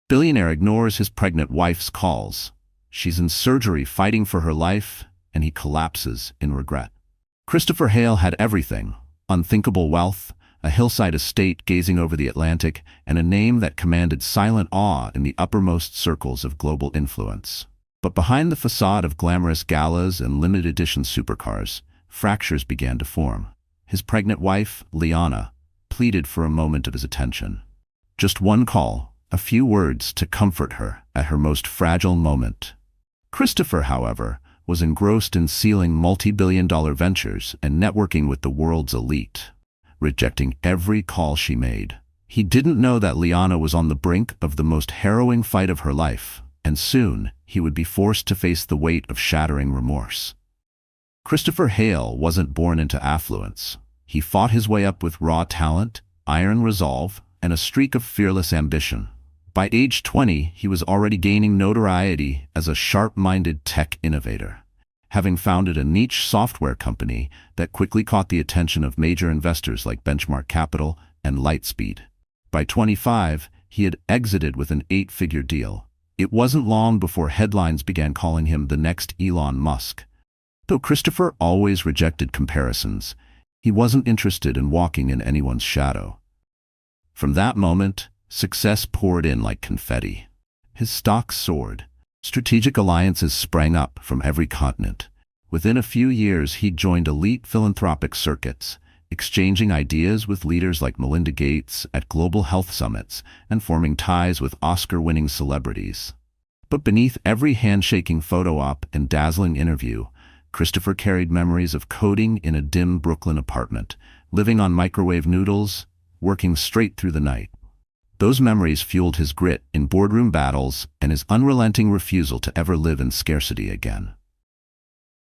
Billionaire ignores his pregnant wife's calls. She's in surgery fighting for her life, and he collapses in regret. Christopher Hale had everything: unthinkable wealth, a hillside estate gazing over the Atlantic, and a name that commanded silent awe in the uppermost circles of global influence. But behind the facade of glamorous galas and limited-edition supercars, fractures began to form. His pregnant wife, Liana, pleaded for a moment of his attention. Just one call, a few words to comfort her at her most fragile moment. Christopher, however, was engrossed in sealing multi-billion-dollar ventures and networking with the world's elite, rejecting every call she made. He didn't know that Liana was on the brink of the most harrowing fight of her life, and soon he would be forced to face the weight of shattering remorse. Christopher Hale wasn't born into affluence. He fought his way up with raw talent, iron resolve, and a streak of fearless ambition. By age 20, he was already gaining notoriety as a sharp-minded tech innovator, having founded a niche software company that quickly caught the attention of major investors like Benchmark Capital and Lightspeed. By 25, he had exited with an 8-figure deal. It wasn't long before headlines began calling him the next Elon Musk. Though Christopher always rejected comparisons, he wasn't interested in walking in anyone's shadow. From that moment, success poured in like confetti. His stocks soared. Strategic alliances sprang up from every continent. Within a few years, he joined elite philanthropic circuits, exchanging ideas with leaders like Melinda Gates at global health summits and forming ties with Oscar-winning celebrities. But beneath every handshaking photo op and dazzling interview, Christopher carried memories of coding in a dim Brooklyn apartment, living on microwave noodles, working straight through the night. Those memories fueled his grit in boardroom battles and his unrelenting refusal to ever live in scarcity again.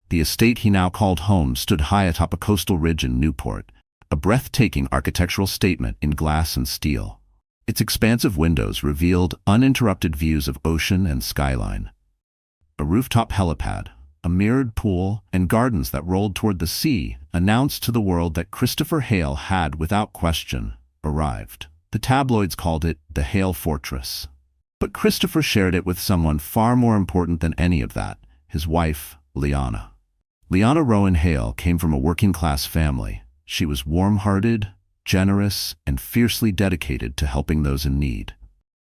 The estate he now called home stood high atop a coastal ridge in Newport, a breathtaking architectural statement in glass and steel. Its expansive windows revealed uninterrupted views of ocean and skyline. A rooftop helipad, a mirrored pool, and gardens that rolled toward the sea announced to the world that Christopher Hale had, without question, arrived. The tabloids called it the Hale Fortress. But Christopher shared it with someone far more important than any of that: his wife, Liana. Liana Rowan Hale came from a working-class family. She was warm-hearted, generous, and fiercely dedicated to helping those in need.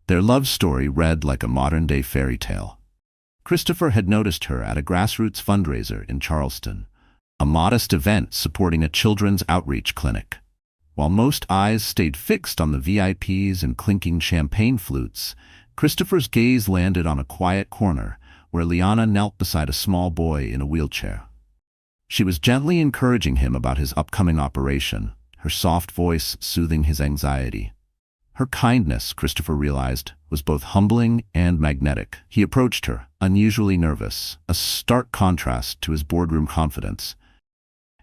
Their love story read like a modern-day fairy tale. Christopher had noticed her at a grassroots fundraiser in Charleston, a modest event supporting a children's outreach clinic. While most eyes stayed fixed on the VIPs and clinking champagne flutes, Christopher's gaze landed on a quiet corner where Liana knelt beside a small boy in a wheelchair. She was gently encouraging him about his upcoming operation, her soft voice soothing his anxiety. Her kindness, Christopher realized, was both humbling and magnetic. He approached her, unusually nervous, a stark contrast to his boardroom confidence,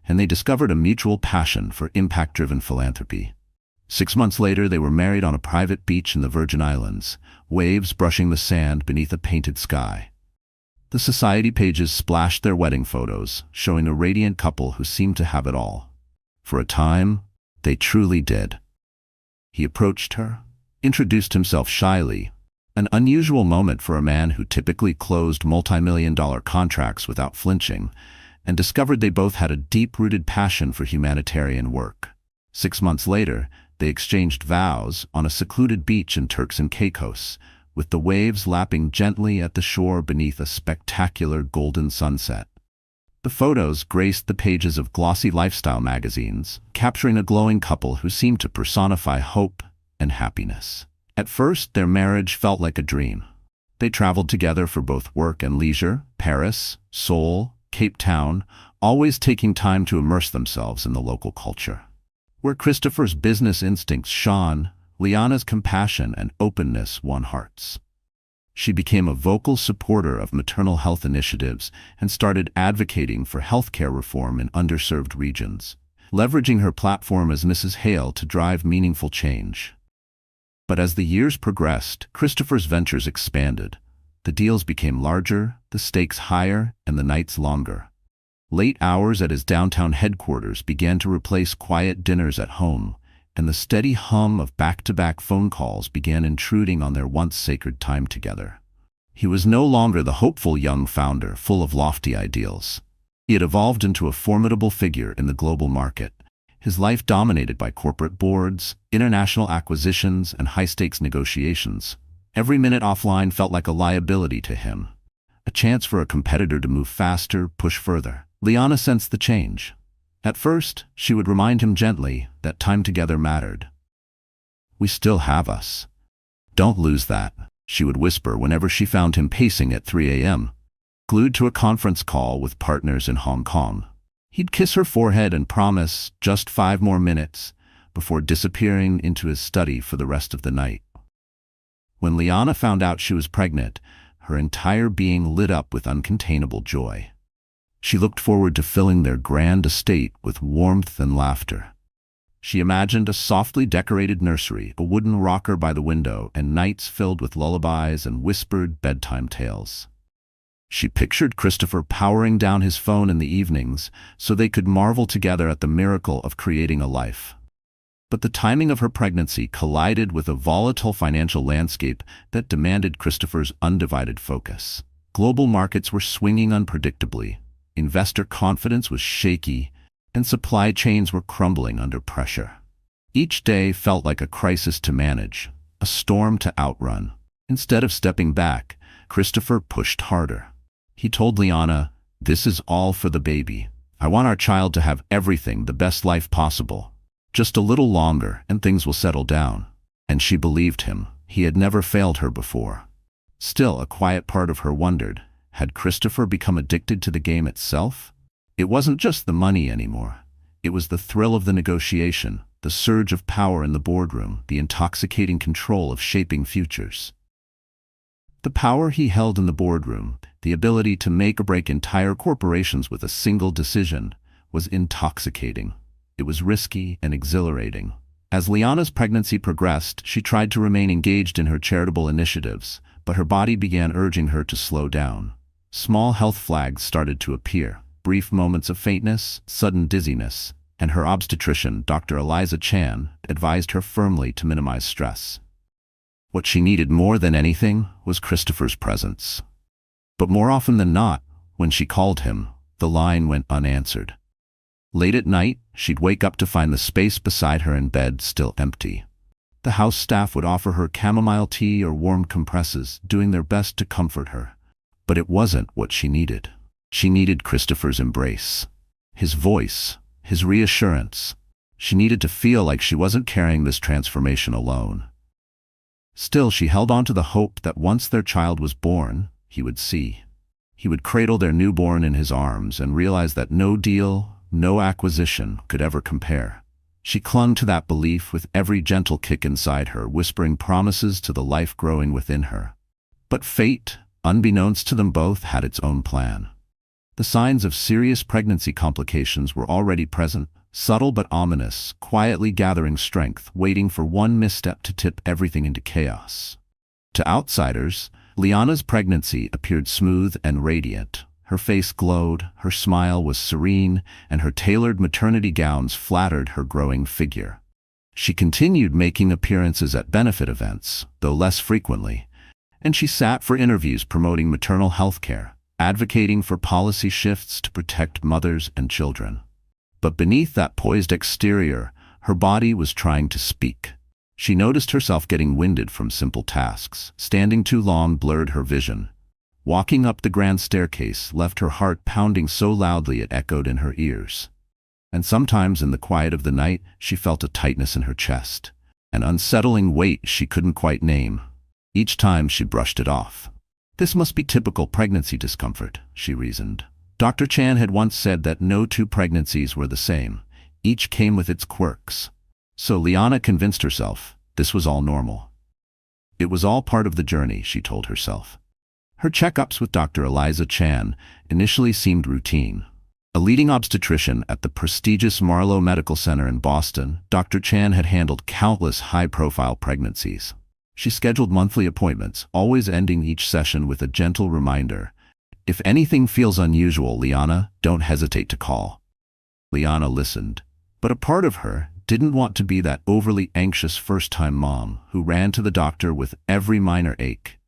and they discovered a mutual passion for impact-driven philanthropy. 6 months later, they were married on a private beach in the Virgin Islands, waves brushing the sand beneath a painted sky. The society pages splashed their wedding photos, showing a radiant couple who seemed to have it all. For a time, they truly did. He approached her, introduced himself shyly, an unusual moment for a man who typically closed multi-million-dollar contracts without flinching, and discovered they both had a deep-rooted passion for humanitarian work. 6 months later, they exchanged vows on a secluded beach in Turks and Caicos, with the waves lapping gently at the shore beneath a spectacular golden sunset. The photos graced the pages of glossy lifestyle magazines, capturing a glowing couple who seemed to personify hope and happiness. At first, their marriage felt like a dream. They traveled together for both work and leisure: Paris, Seoul, Cape Town, always taking time to immerse themselves in the local culture. Where Christopher's business instincts shone, Liana's compassion and openness won hearts. She became a vocal supporter of maternal health initiatives and started advocating for healthcare reform in underserved regions, leveraging her platform as Mrs. Hale to drive meaningful change. But as the years progressed, Christopher's ventures expanded. The deals became larger, the stakes higher, and the nights longer. Late hours at his downtown headquarters began to replace quiet dinners at home, and the steady hum of back-to-back phone calls began intruding on their once sacred time together. He was no longer the hopeful young founder full of lofty ideals. He had evolved into a formidable figure in the global market, his life dominated by corporate boards, international acquisitions, and high-stakes negotiations. Every minute offline felt like a liability to him, a chance for a competitor to move faster, push further. Liana sensed the change. At first, she would remind him gently that time together mattered. "We still have us. Don't lose that," she would whisper whenever she found him pacing at 3 a.m., glued to a conference call with partners in Hong Kong. He'd kiss her forehead and promise just 5 more minutes before disappearing into his study for the rest of the night. When Liana found out she was pregnant, her entire being lit up with uncontainable joy. She looked forward to filling their grand estate with warmth and laughter. She imagined a softly decorated nursery, a wooden rocker by the window, and nights filled with lullabies and whispered bedtime tales. She pictured Christopher powering down his phone in the evenings so they could marvel together at the miracle of creating a life. But the timing of her pregnancy collided with a volatile financial landscape that demanded Christopher's undivided focus. Global markets were swinging unpredictably, investor confidence was shaky, and supply chains were crumbling under pressure. Each day felt like a crisis to manage, a storm to outrun. Instead of stepping back, Christopher pushed harder. He told Liana, "This is all for the baby. I want our child to have everything, the best life possible. Just a little longer and things will settle down." And she believed him. He had never failed her before. Still, a quiet part of her wondered, had Christopher become addicted to the game itself? It wasn't just the money anymore. It was the thrill of the negotiation, the surge of power in the boardroom, the intoxicating control of shaping futures. The power he held in the boardroom, the ability to make or break entire corporations with a single decision, was intoxicating. It was risky and exhilarating. As Liana's pregnancy progressed, she tried to remain engaged in her charitable initiatives, but her body began urging her to slow down. Small health flags started to appear, brief moments of faintness, sudden dizziness, and her obstetrician, Dr. Eliza Chan, advised her firmly to minimize stress. What she needed more than anything was Christopher's presence. But more often than not, when she called him, the line went unanswered. Late at night, she'd wake up to find the space beside her in bed still empty. The house staff would offer her chamomile tea or warm compresses, doing their best to comfort her. But it wasn't what she needed. She needed Christopher's embrace, his voice, his reassurance. She needed to feel like she wasn't carrying this transformation alone. Still, she held on to the hope that once their child was born, he would see. He would cradle their newborn in his arms and realize that no deal, no acquisition could ever compare. She clung to that belief with every gentle kick inside her, whispering promises to the life growing within her. But fate, unbeknownst to them both, had its own plan. The signs of serious pregnancy complications were already present, subtle but ominous, quietly gathering strength, waiting for one misstep to tip everything into chaos. To outsiders, Liana's pregnancy appeared smooth and radiant. Her face glowed, her smile was serene, and her tailored maternity gowns flattered her growing figure. She continued making appearances at benefit events, though less frequently, and she sat for interviews promoting maternal health care, advocating for policy shifts to protect mothers and children. But beneath that poised exterior, her body was trying to speak. She noticed herself getting winded from simple tasks. Standing too long blurred her vision. Walking up the grand staircase left her heart pounding so loudly it echoed in her ears. And sometimes in the quiet of the night, she felt a tightness in her chest, an unsettling weight she couldn't quite name. Each time she brushed it off. This must be typical pregnancy discomfort, she reasoned. Dr. Chan had once said that no two pregnancies were the same. Each came with its quirks. So Liana convinced herself this was all normal. It was all part of the journey, she told herself. Her checkups with Dr. Eliza Chan initially seemed routine. A leading obstetrician at the prestigious Marlowe Medical Center in Boston, Dr. Chan had handled countless high-profile pregnancies. She scheduled monthly appointments, always ending each session with a gentle reminder, "If anything feels unusual, Liana, don't hesitate to call." Liana listened, but a part of her, didn't want to be that overly anxious first-time mom who ran to the doctor with every minor ache.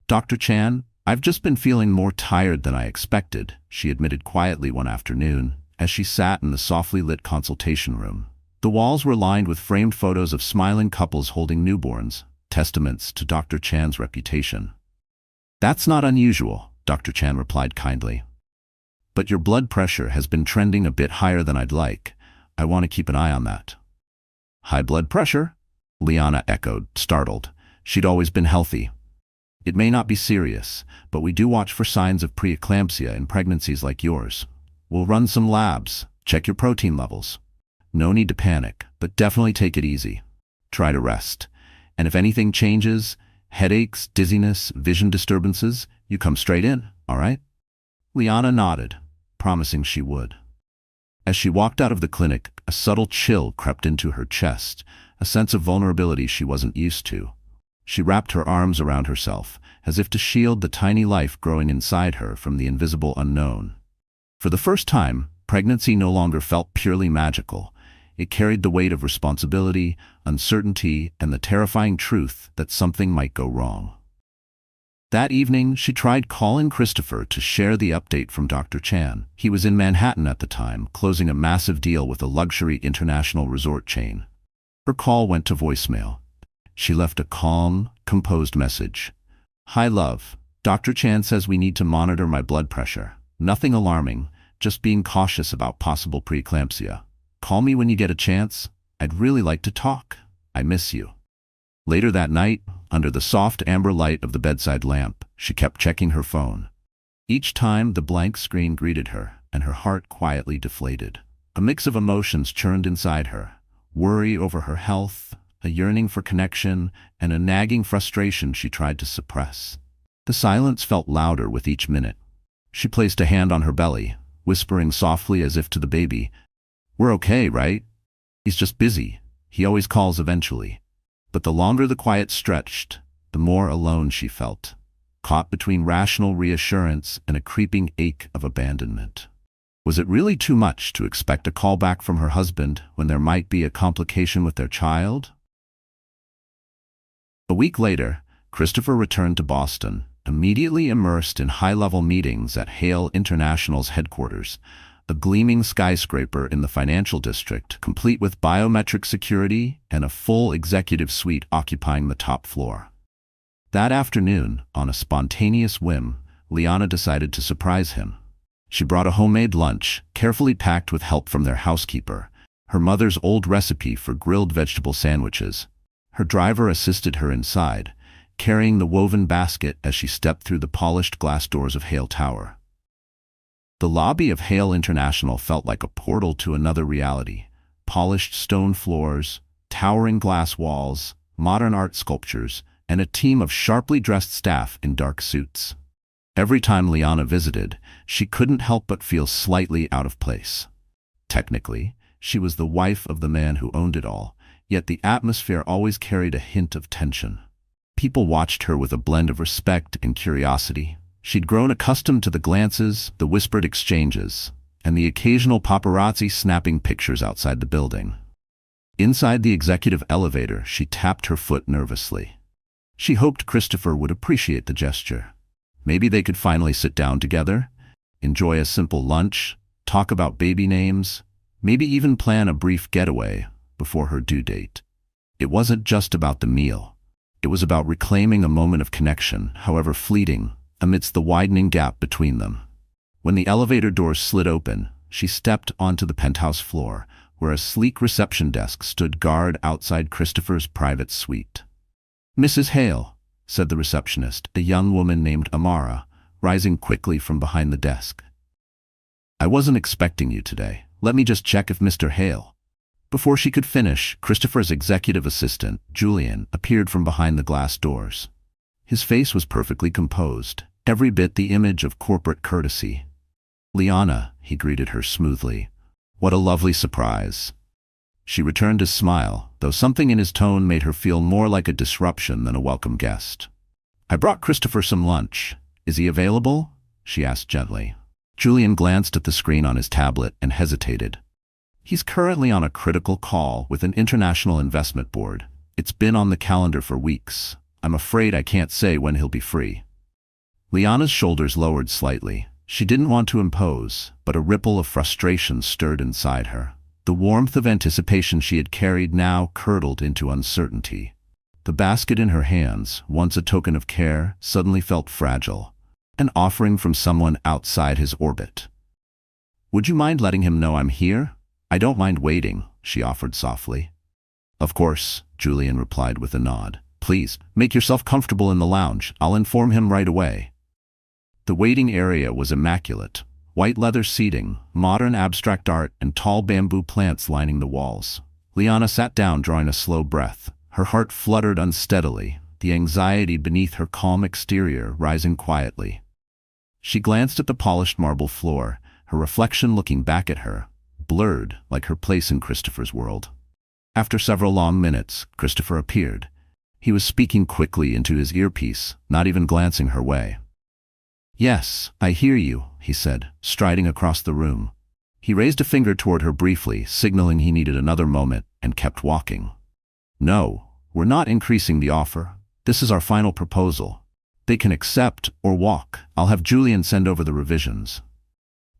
"Dr. Chan, I've just been feeling more tired than I expected," she admitted quietly one afternoon as she sat in the softly lit consultation room. The walls were lined with framed photos of smiling couples holding newborns, testaments to Dr. Chan's reputation. "That's not unusual," Dr. Chan replied kindly. "But your blood pressure has been trending a bit higher than I'd like. I want to keep an eye on that." "High blood pressure?" Liana echoed, startled. She'd always been healthy. "It may not be serious, but we do watch for signs of preeclampsia in pregnancies like yours. We'll run some labs, check your protein levels. No need to panic, but definitely take it easy. Try to rest. And if anything changes, headaches, dizziness, vision disturbances, you come straight in, all right?" Liana nodded, promising she would. As she walked out of the clinic, a subtle chill crept into her chest, a sense of vulnerability she wasn't used to. She wrapped her arms around herself, as if to shield the tiny life growing inside her from the invisible unknown. For the first time, pregnancy no longer felt purely magical. It carried the weight of responsibility, uncertainty, and the terrifying truth that something might go wrong. That evening, she tried calling Christopher to share the update from Dr. Chan. He was in Manhattan at the time, closing a massive deal with a luxury international resort chain. Her call went to voicemail. She left a calm, composed message. "Hi, love. Dr. Chan says we need to monitor my blood pressure. Nothing alarming, just being cautious about possible preeclampsia. Call me when you get a chance. I'd really like to talk. I miss you." Later that night, under the soft amber light of the bedside lamp, she kept checking her phone. Each time, the blank screen greeted her, and her heart quietly deflated. A mix of emotions churned inside her: worry over her health, a yearning for connection, and a nagging frustration she tried to suppress. The silence felt louder with each minute. She placed a hand on her belly, whispering softly as if to the baby, "We're okay, right? He's just busy. He always calls eventually." But the longer the quiet stretched, the more alone she felt, caught between rational reassurance and a creeping ache of abandonment. Was it really too much to expect a call back from her husband when there might be a complication with their child? A week later, Christopher returned to Boston, immediately immersed in high-level meetings at Hale International's headquarters, a gleaming skyscraper in the financial district, complete with biometric security and a full executive suite occupying the top floor. That afternoon, on a spontaneous whim, Liana decided to surprise him. She brought a homemade lunch, carefully packed with help from their housekeeper, her mother's old recipe for grilled vegetable sandwiches. Her driver assisted her inside, carrying the woven basket as she stepped through the polished glass doors of Hale Tower. The lobby of Hale International felt like a portal to another reality. Polished stone floors, towering glass walls, modern art sculptures, and a team of sharply dressed staff in dark suits. Every time Liana visited, she couldn't help but feel slightly out of place. Technically, she was the wife of the man who owned it all, yet the atmosphere always carried a hint of tension. People watched her with a blend of respect and curiosity. She'd grown accustomed to the glances, the whispered exchanges, and the occasional paparazzi snapping pictures outside the building. Inside the executive elevator, she tapped her foot nervously. She hoped Christopher would appreciate the gesture. Maybe they could finally sit down together, enjoy a simple lunch, talk about baby names, maybe even plan a brief getaway before her due date. It wasn't just about the meal. It was about reclaiming a moment of connection, however fleeting, amidst the widening gap between them. When the elevator doors slid open, she stepped onto the penthouse floor, where a sleek reception desk stood guard outside Christopher's private suite. "Mrs. Hale," said the receptionist, a young woman named Amara, rising quickly from behind the desk. "I wasn't expecting you today. Let me just check if Mr. Hale—" Before she could finish, Christopher's executive assistant, Julian, appeared from behind the glass doors. His face was perfectly composed, every bit the image of corporate courtesy. "Liana," he greeted her smoothly. "What a lovely surprise." She returned his smile, though something in his tone made her feel more like a disruption than a welcome guest. "I brought Christopher some lunch. Is he available?" she asked gently. Julian glanced at the screen on his tablet and hesitated. He's currently on a critical call with an international investment board. It's been on the calendar for weeks. I'm afraid I can't say when he'll be free. Liana's shoulders lowered slightly. She didn't want to impose, but a ripple of frustration stirred inside her. The warmth of anticipation she had carried now curdled into uncertainty. The basket in her hands, once a token of care, suddenly felt fragile, an offering from someone outside his orbit. "Would you mind letting him know I'm here? I don't mind waiting," she offered softly. "Of course," Julian replied with a nod. "Please, make yourself comfortable in the lounge. I'll inform him right away." The waiting area was immaculate. White leather seating, modern abstract art, and tall bamboo plants lining the walls. Liana sat down, drawing a slow breath. Her heart fluttered unsteadily, the anxiety beneath her calm exterior rising quietly. She glanced at the polished marble floor, her reflection looking back at her, blurred like her place in Christopher's world. After several long minutes, Christopher appeared. He was speaking quickly into his earpiece, not even glancing her way. "Yes, I hear you," he said, striding across the room. He raised a finger toward her briefly, signaling he needed another moment, and kept walking. "No, we're not increasing the offer. This is our final proposal. They can accept or walk. I'll have Julian send over the revisions."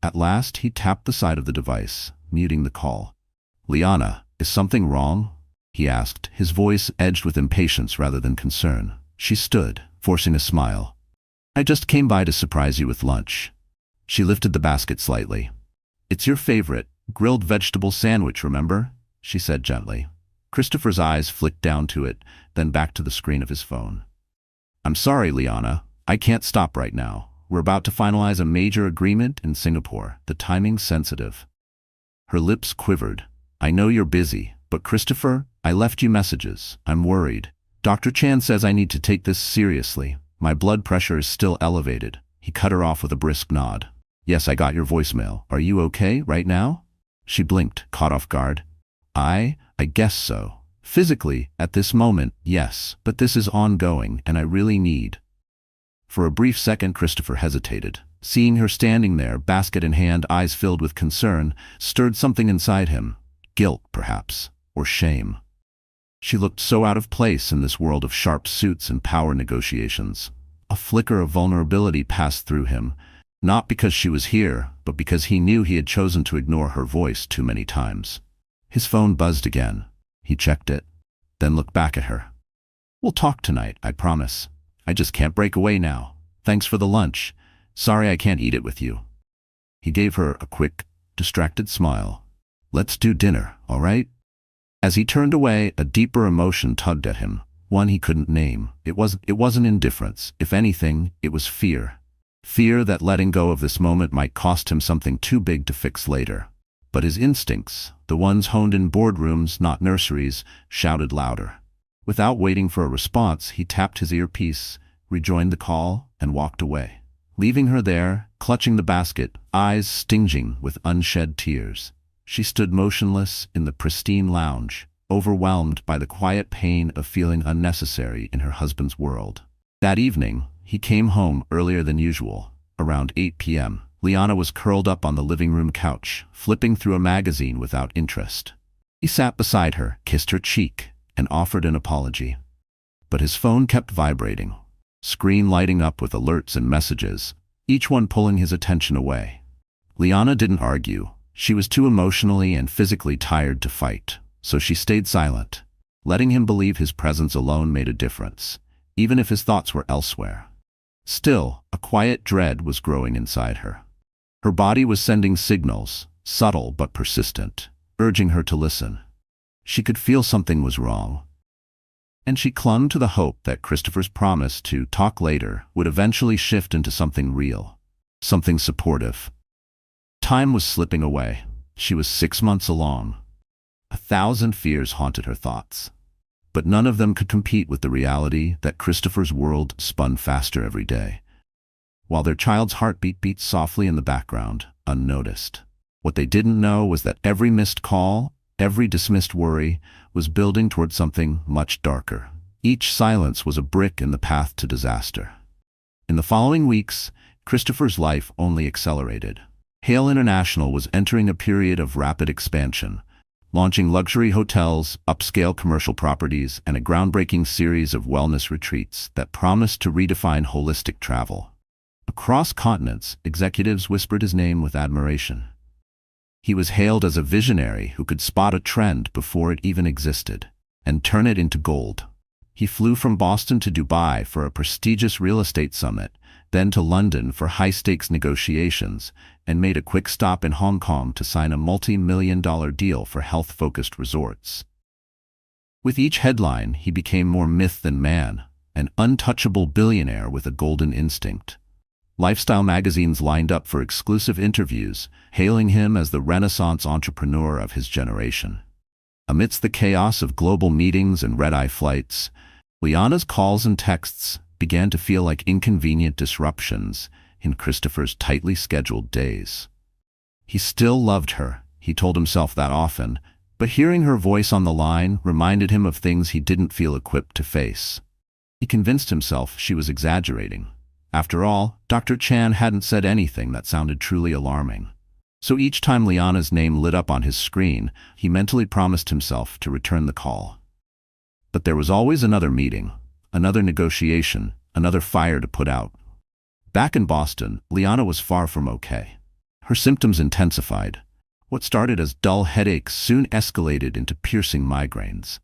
At last, he tapped the side of the device, muting the call. "Liana, is something wrong?" he asked, his voice edged with impatience rather than concern. She stood, forcing a smile. "I just came by to surprise you with lunch." She lifted the basket slightly. "It's your favorite, grilled vegetable sandwich, remember?" she said gently. Christopher's eyes flicked down to it, then back to the screen of his phone. "I'm sorry, Liana. I can't stop right now. We're about to finalize a major agreement in Singapore. The timing's sensitive." Her lips quivered. "I know you're busy, but Christopher, I left you messages. I'm worried. Dr. Chan says I need to take this seriously. My blood pressure is still elevated." He cut her off with a brisk nod. "Yes, I got your voicemail. Are you okay right now?" She blinked, caught off guard. I guess so. Physically, at this moment, yes, but this is ongoing, and I really need." For a brief second, Christopher hesitated. Seeing her standing there, basket in hand, eyes filled with concern, stirred something inside him. Guilt, perhaps, or shame. She looked so out of place in this world of sharp suits and power negotiations. A flicker of vulnerability passed through him, not because she was here, but because he knew he had chosen to ignore her voice too many times. His phone buzzed again. He checked it, then looked back at her. "We'll talk tonight, I promise. I just can't break away now. Thanks for the lunch. Sorry I can't eat it with you." He gave her a quick, distracted smile. "Let's do dinner, all right?" As he turned away, a deeper emotion tugged at him, one he couldn't name. It wasn't indifference. If anything, it was fear. Fear that letting go of this moment might cost him something too big to fix later. But his instincts, the ones honed in boardrooms, not nurseries, shouted louder. Without waiting for a response, he tapped his earpiece, rejoined the call, and walked away, leaving her there, clutching the basket, eyes stinging with unshed tears. She stood motionless in the pristine lounge, overwhelmed by the quiet pain of feeling unnecessary in her husband's world. That evening, he came home earlier than usual, around 8 p.m. Liana was curled up on the living room couch, flipping through a magazine without interest. He sat beside her, kissed her cheek, and offered an apology. But his phone kept vibrating, screen lighting up with alerts and messages, each one pulling his attention away. Liana didn't argue. She was too emotionally and physically tired to fight, so she stayed silent, letting him believe his presence alone made a difference, even if his thoughts were elsewhere. Still, a quiet dread was growing inside her. Her body was sending signals, subtle but persistent, urging her to listen. She could feel something was wrong. And she clung to the hope that Christopher's promise to talk later would eventually shift into something real, something supportive. Time was slipping away. She was 6 months along. 1,000 fears haunted her thoughts. But none of them could compete with the reality that Christopher's world spun faster every day, while their child's heartbeat beat softly in the background, unnoticed. What they didn't know was that every missed call, every dismissed worry, was building toward something much darker. Each silence was a brick in the path to disaster. In the following weeks, Christopher's life only accelerated. Hale International was entering a period of rapid expansion, launching luxury hotels, upscale commercial properties, and a groundbreaking series of wellness retreats that promised to redefine holistic travel. Across continents, executives whispered his name with admiration. He was hailed as a visionary who could spot a trend before it even existed and turn it into gold. He flew from Boston to Dubai for a prestigious real estate summit, then to London for high-stakes negotiations, and made a quick stop in Hong Kong to sign a multi-million-dollar deal for health-focused resorts. With each headline, he became more myth than man, an untouchable billionaire with a golden instinct. Lifestyle magazines lined up for exclusive interviews, hailing him as the Renaissance entrepreneur of his generation. Amidst the chaos of global meetings and red-eye flights, Liana's calls and texts began to feel like inconvenient disruptions in Christopher's tightly scheduled days. He still loved her, he told himself that often, but hearing her voice on the line reminded him of things he didn't feel equipped to face. He convinced himself she was exaggerating. After all, Dr. Chan hadn't said anything that sounded truly alarming. So each time Liana's name lit up on his screen, he mentally promised himself to return the call. But there was always another meeting, another negotiation, another fire to put out. Back in Boston, Liana was far from okay. Her symptoms intensified. What started as dull headaches soon escalated into piercing migraines.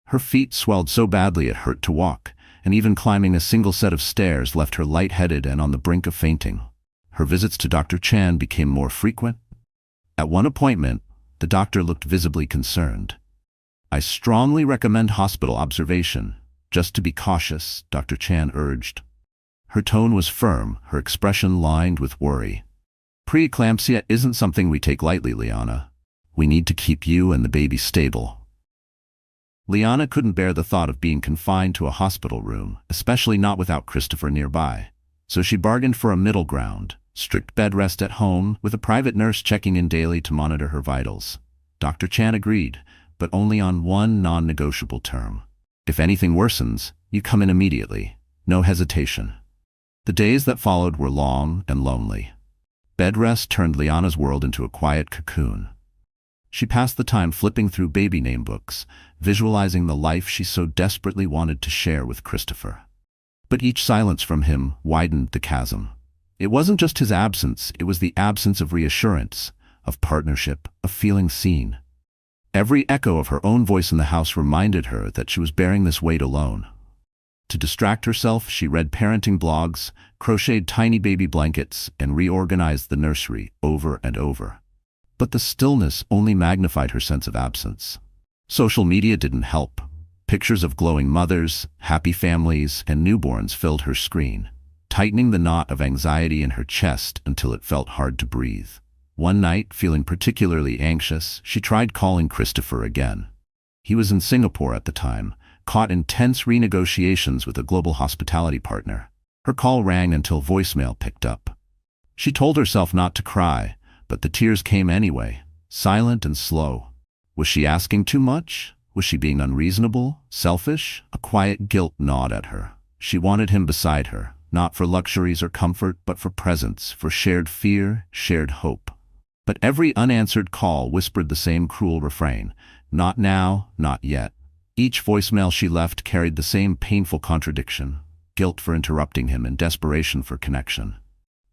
Her feet swelled so badly it hurt to walk, and even climbing a single set of stairs left her lightheaded and on the brink of fainting. Her visits to Dr. Chan became more frequent. At one appointment, the doctor looked visibly concerned. "I strongly recommend hospital observation. Just to be cautious," Dr. Chan urged. Her tone was firm, her expression lined with worry. "Preeclampsia isn't something we take lightly, Liana. We need to keep you and the baby stable." Liana couldn't bear the thought of being confined to a hospital room, especially not without Christopher nearby. So she bargained for a middle ground, strict bed rest at home, with a private nurse checking in daily to monitor her vitals. Dr. Chan agreed, but only on one non-negotiable term. "If anything worsens, you come in immediately. No hesitation." The days that followed were long and lonely. Bed rest turned Liana's world into a quiet cocoon. She passed the time flipping through baby name books, visualizing the life she so desperately wanted to share with Christopher. But each silence from him widened the chasm. It wasn't just his absence, it was the absence of reassurance, of partnership, of feeling seen. Every echo of her own voice in the house reminded her that she was bearing this weight alone. To distract herself, she read parenting blogs, crocheted tiny baby blankets, and reorganized the nursery over and over. But the stillness only magnified her sense of absence. Social media didn't help. Pictures of glowing mothers, happy families, and newborns filled her screen, tightening the knot of anxiety in her chest until it felt hard to breathe. One night, feeling particularly anxious, she tried calling Christopher again. He was in Singapore at the time, caught in tense renegotiations with a global hospitality partner. Her call rang until voicemail picked up. She told herself not to cry, but the tears came anyway, silent and slow. Was she asking too much? Was she being unreasonable, selfish? A quiet guilt gnawed at her. She wanted him beside her, not for luxuries or comfort, but for presence, for shared fear, shared hope. But every unanswered call whispered the same cruel refrain, "Not now, not yet." Each voicemail she left carried the same painful contradiction, guilt for interrupting him and desperation for connection.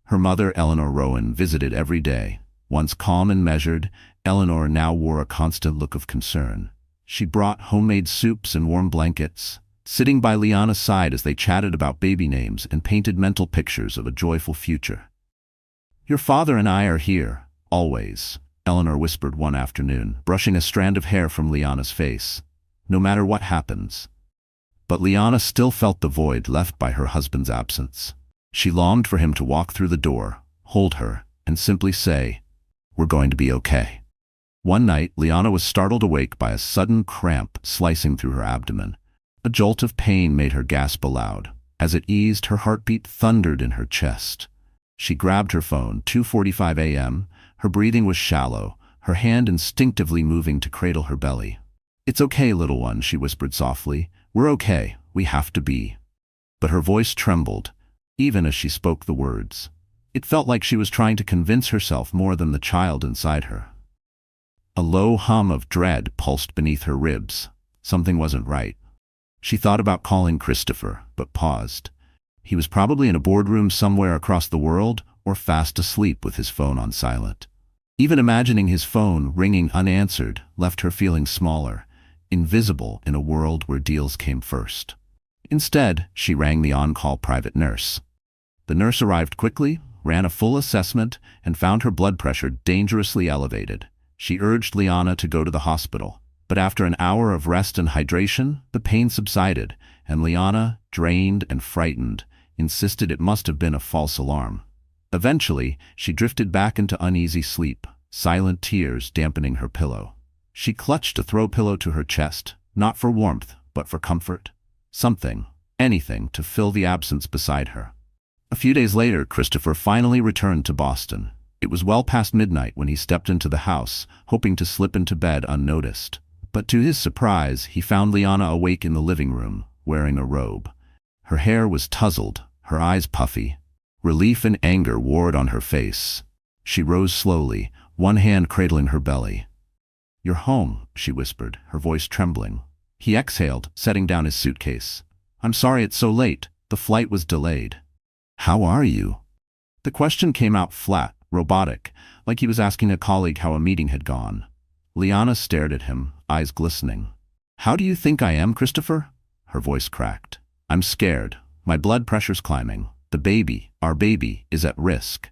Her mother, Eleanor Rowan, visited every day. Once calm and measured, Eleanor now wore a constant look of concern. She brought homemade soups and warm blankets, sitting by Liana's side as they chatted about baby names and painted mental pictures of a joyful future. "Your father and I are here, always," Eleanor whispered one afternoon, brushing a strand of hair from Liana's face. "No matter what happens." But Liana still felt the void left by her husband's absence. She longed for him to walk through the door, hold her, and simply say, "We're going to be okay." One night, Liana was startled awake by a sudden cramp slicing through her abdomen. A jolt of pain made her gasp aloud. As it eased, her heartbeat thundered in her chest. She grabbed her phone, 2:45 a.m. Her breathing was shallow, her hand instinctively moving to cradle her belly. "It's okay, little one," she whispered softly. "We're okay. We have to be." But her voice trembled, even as she spoke the words. It felt like she was trying to convince herself more than the child inside her. A low hum of dread pulsed beneath her ribs. Something wasn't right. She thought about calling Christopher, but paused. He was probably in a boardroom somewhere across the world, or fast asleep with his phone on silent. Even imagining his phone ringing unanswered left her feeling smaller, invisible in a world where deals came first. Instead, she rang the on-call private nurse. The nurse arrived quickly, ran a full assessment, and found her blood pressure dangerously elevated. She urged Liana to go to the hospital, but after an hour of rest and hydration, the pain subsided, and Liana, drained and frightened, insisted it must have been a false alarm. Eventually, she drifted back into uneasy sleep, silent tears dampening her pillow. She clutched a throw pillow to her chest, not for warmth, but for comfort. Something, anything, to fill the absence beside her. A few days later, Christopher finally returned to Boston. It was well past midnight when he stepped into the house, hoping to slip into bed unnoticed. But to his surprise, he found Liana awake in the living room, wearing a robe. Her hair was tousled, her eyes puffy. Relief and anger warred on her face. She rose slowly, one hand cradling her belly. "You're home," she whispered, her voice trembling. He exhaled, setting down his suitcase. "I'm sorry it's so late. The flight was delayed." "How are you?" The question came out flat, robotic, like he was asking a colleague how a meeting had gone. Liana stared at him, eyes glistening. "How do you think I am, Christopher?" Her voice cracked. "I'm scared. My blood pressure's climbing. The baby, our baby, is at risk."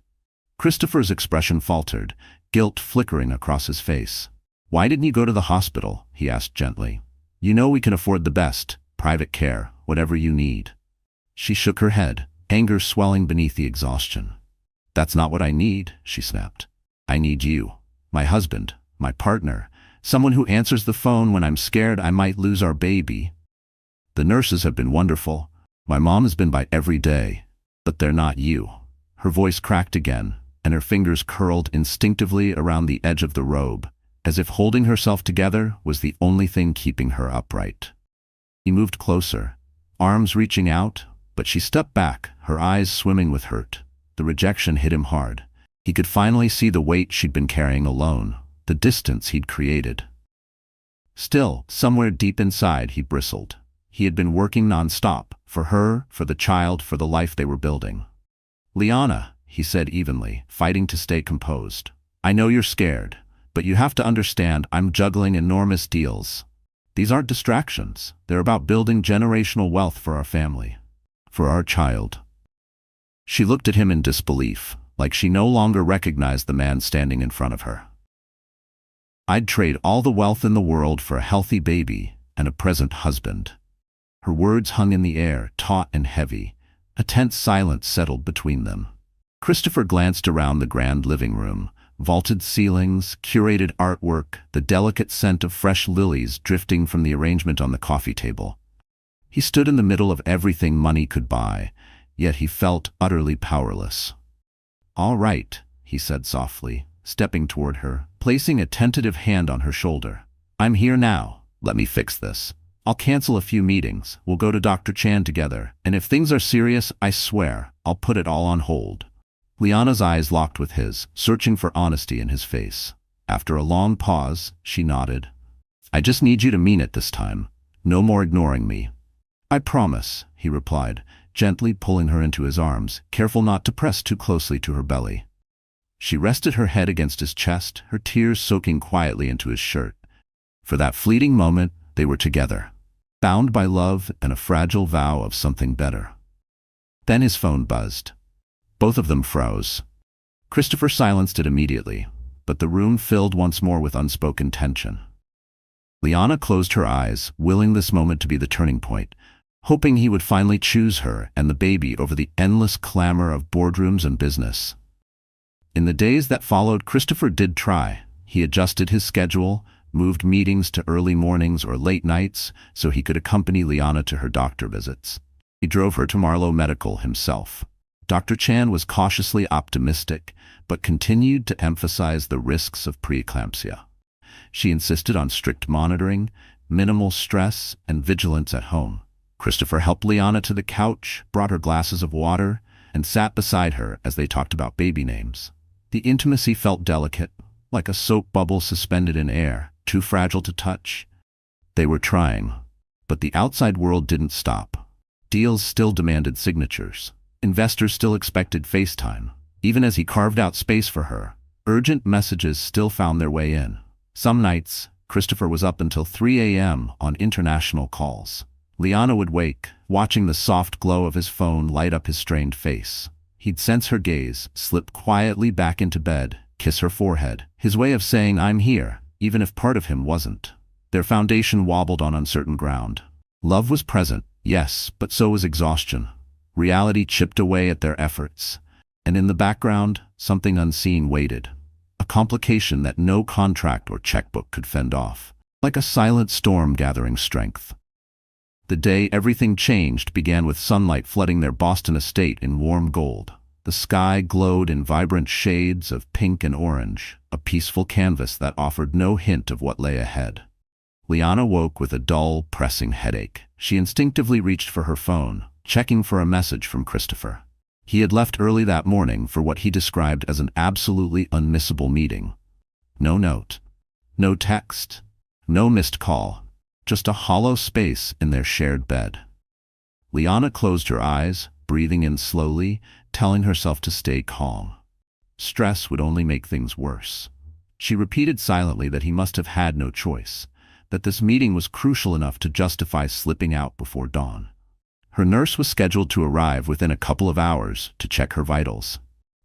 Christopher's expression faltered, guilt flickering across his face. "Why didn't you go to the hospital?" he asked gently. "You know we can afford the best, private care, whatever you need." She shook her head, anger swelling beneath the exhaustion. "That's not what I need," she snapped. "I need you, my husband, my partner, someone who answers the phone when I'm scared I might lose our baby. The nurses have been wonderful. My mom has been by every day. But they're not you." Her voice cracked again, and her fingers curled instinctively around the edge of the robe, as if holding herself together was the only thing keeping her upright. He moved closer, arms reaching out, but she stepped back, her eyes swimming with hurt. The rejection hit him hard. He could finally see the weight she'd been carrying alone, the distance he'd created. Still, somewhere deep inside, he bristled. He had been working nonstop, for her, for the child, for the life they were building. "Liana," he said evenly, fighting to stay composed. "I know you're scared, but you have to understand I'm juggling enormous deals. These aren't distractions. They're about building generational wealth for our family. For our child." She looked at him in disbelief, like she no longer recognized the man standing in front of her. "I'd trade all the wealth in the world for a healthy baby and a present husband." Her words hung in the air, taut and heavy. A tense silence settled between them. Christopher glanced around the grand living room. Vaulted ceilings, curated artwork, the delicate scent of fresh lilies drifting from the arrangement on the coffee table. He stood in the middle of everything money could buy, yet he felt utterly powerless. "All right," he said softly, stepping toward her, placing a tentative hand on her shoulder. "I'm here now. Let me fix this. I'll cancel a few meetings, we'll go to Dr. Chan together, and if things are serious, I swear, I'll put it all on hold." Liana's eyes locked with his, searching for honesty in his face. After a long pause, she nodded. "I just need you to mean it this time. No more ignoring me." "I promise," he replied, gently pulling her into his arms, careful not to press too closely to her belly. She rested her head against his chest, her tears soaking quietly into his shirt. For that fleeting moment, they were together, bound by love and a fragile vow of something better. Then his phone buzzed. Both of them froze. Christopher silenced it immediately, but the room filled once more with unspoken tension. Liana closed her eyes, willing this moment to be the turning point, hoping he would finally choose her and the baby over the endless clamor of boardrooms and business. In the days that followed, Christopher did try. He adjusted his schedule, moved meetings to early mornings or late nights so he could accompany Liana to her doctor visits. He drove her to Marlowe Medical himself. Dr. Chan was cautiously optimistic, but continued to emphasize the risks of preeclampsia. She insisted on strict monitoring, minimal stress, and vigilance at home. Christopher helped Liana to the couch, brought her glasses of water, and sat beside her as they talked about baby names. The intimacy felt delicate, like a soap bubble suspended in air, too fragile to touch. They were trying, but the outside world didn't stop. Deals still demanded signatures. Investors still expected FaceTime. Even as he carved out space for her, urgent messages still found their way in. Some nights, Christopher was up until 3 a.m. on international calls. Liana would wake, watching the soft glow of his phone light up his strained face. He'd sense her gaze, slip quietly back into bed, kiss her forehead, his way of saying, "I'm here," even if part of him wasn't. Their foundation wobbled on uncertain ground. Love was present, yes, but so was exhaustion. Reality chipped away at their efforts. And in the background, something unseen waited. A complication that no contract or checkbook could fend off. Like a silent storm gathering strength. The day everything changed began with sunlight flooding their Boston estate in warm gold. The sky glowed in vibrant shades of pink and orange, a peaceful canvas that offered no hint of what lay ahead. Liana woke with a dull, pressing headache. She instinctively reached for her phone, checking for a message from Christopher. He had left early that morning for what he described as an absolutely unmissable meeting. No note. No text. No missed call. Just a hollow space in their shared bed. Liana closed her eyes, breathing in slowly, telling herself to stay calm. Stress would only make things worse. She repeated silently that he must have had no choice, that this meeting was crucial enough to justify slipping out before dawn. Her nurse was scheduled to arrive within a couple of hours to check her vitals.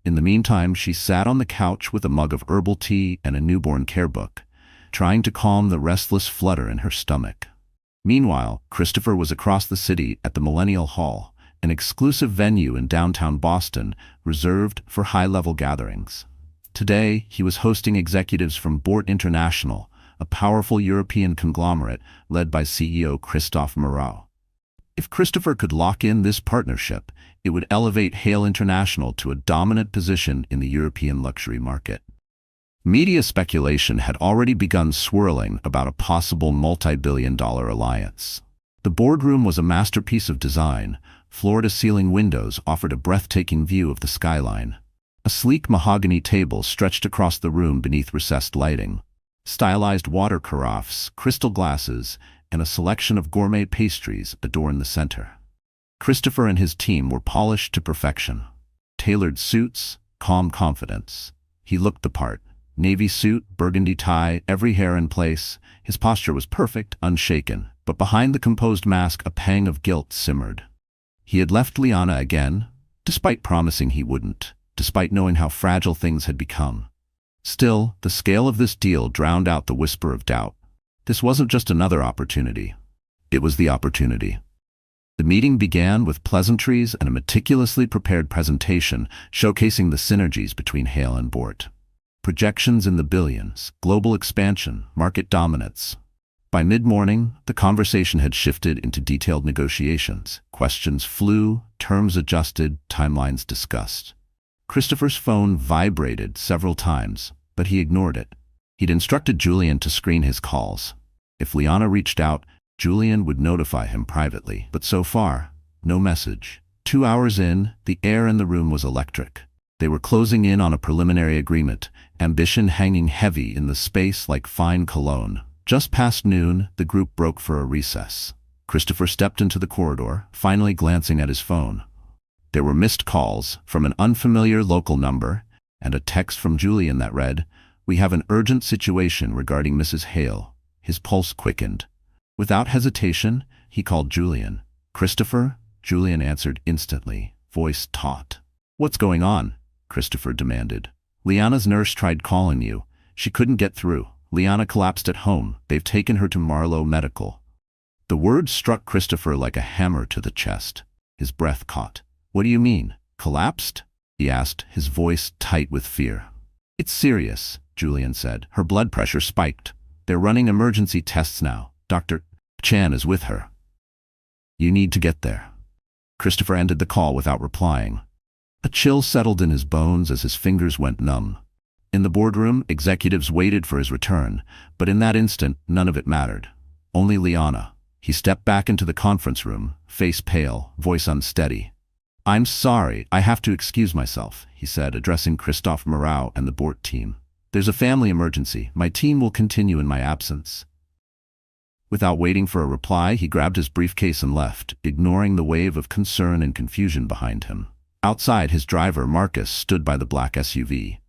In the meantime, she sat on the couch with a mug of herbal tea and a newborn care book, trying to calm the restless flutter in her stomach. Meanwhile, Christopher was across the city at the Millionaire Hall, an exclusive venue in downtown Boston reserved for high-level gatherings. Today, he was hosting executives from Bort International, a powerful European conglomerate led by CEO Christophe Moreau. If Christopher could lock in this partnership, it would elevate Hale International to a dominant position in the European luxury market. Media speculation had already begun swirling about a possible multi-billion-dollar alliance. The boardroom was a masterpiece of design. Floor-to-ceiling windows offered a breathtaking view of the skyline. A sleek mahogany table stretched across the room beneath recessed lighting. Stylized water carafes, crystal glasses, and a selection of gourmet pastries adorned the center. Christopher and his team were polished to perfection. Tailored suits, calm confidence. He looked the part. Navy suit, burgundy tie, every hair in place. His posture was perfect, unshaken, but behind the composed mask a pang of guilt simmered. He had left Liana again, despite promising he wouldn't, despite knowing how fragile things had become. Still, the scale of this deal drowned out the whisper of doubt. This wasn't just another opportunity. It was the opportunity. The meeting began with pleasantries and a meticulously prepared presentation showcasing the synergies between Hale and Bort. Projections in the billions, global expansion, market dominance. By mid-morning, the conversation had shifted into detailed negotiations. Questions flew, terms adjusted, timelines discussed. Christopher's phone vibrated several times, but he ignored it. He'd instructed Julian to screen his calls. If Liana reached out, Julian would notify him privately. But so far, no message. 2 hours in, the air in the room was electric. They were closing in on a preliminary agreement, ambition hanging heavy in the space like fine cologne. Just past noon, the group broke for a recess. Christopher stepped into the corridor, finally glancing at his phone. There were missed calls from an unfamiliar local number and a text from Julian that read, "We have an urgent situation regarding Mrs. Hale." His pulse quickened. Without hesitation, he called Julian. "Christopher?" Julian answered instantly, voice taut. "What's going on?" Christopher demanded. "Liana's nurse tried calling you. She couldn't get through. Liana collapsed at home. They've taken her to Marlowe Medical." The words struck Christopher like a hammer to the chest. His breath caught. "What do you mean? Collapsed?" he asked, his voice tight with fear. "It's serious," Julian said. "Her blood pressure spiked. They're running emergency tests now. Dr. Chan is with her. You need to get there." Christopher ended the call without replying. A chill settled in his bones as his fingers went numb. In the boardroom, executives waited for his return, but in that instant, none of it mattered. Only Liana. He stepped back into the conference room, face pale, voice unsteady. I'm sorry, I have to excuse myself, he said, addressing Christophe Moreau and the Bort team. There's a family emergency. My team will continue in my absence. Without waiting for a reply, he grabbed his briefcase and left, ignoring the wave of concern and confusion behind him. Outside, his driver, Marcus, stood by the black SUV.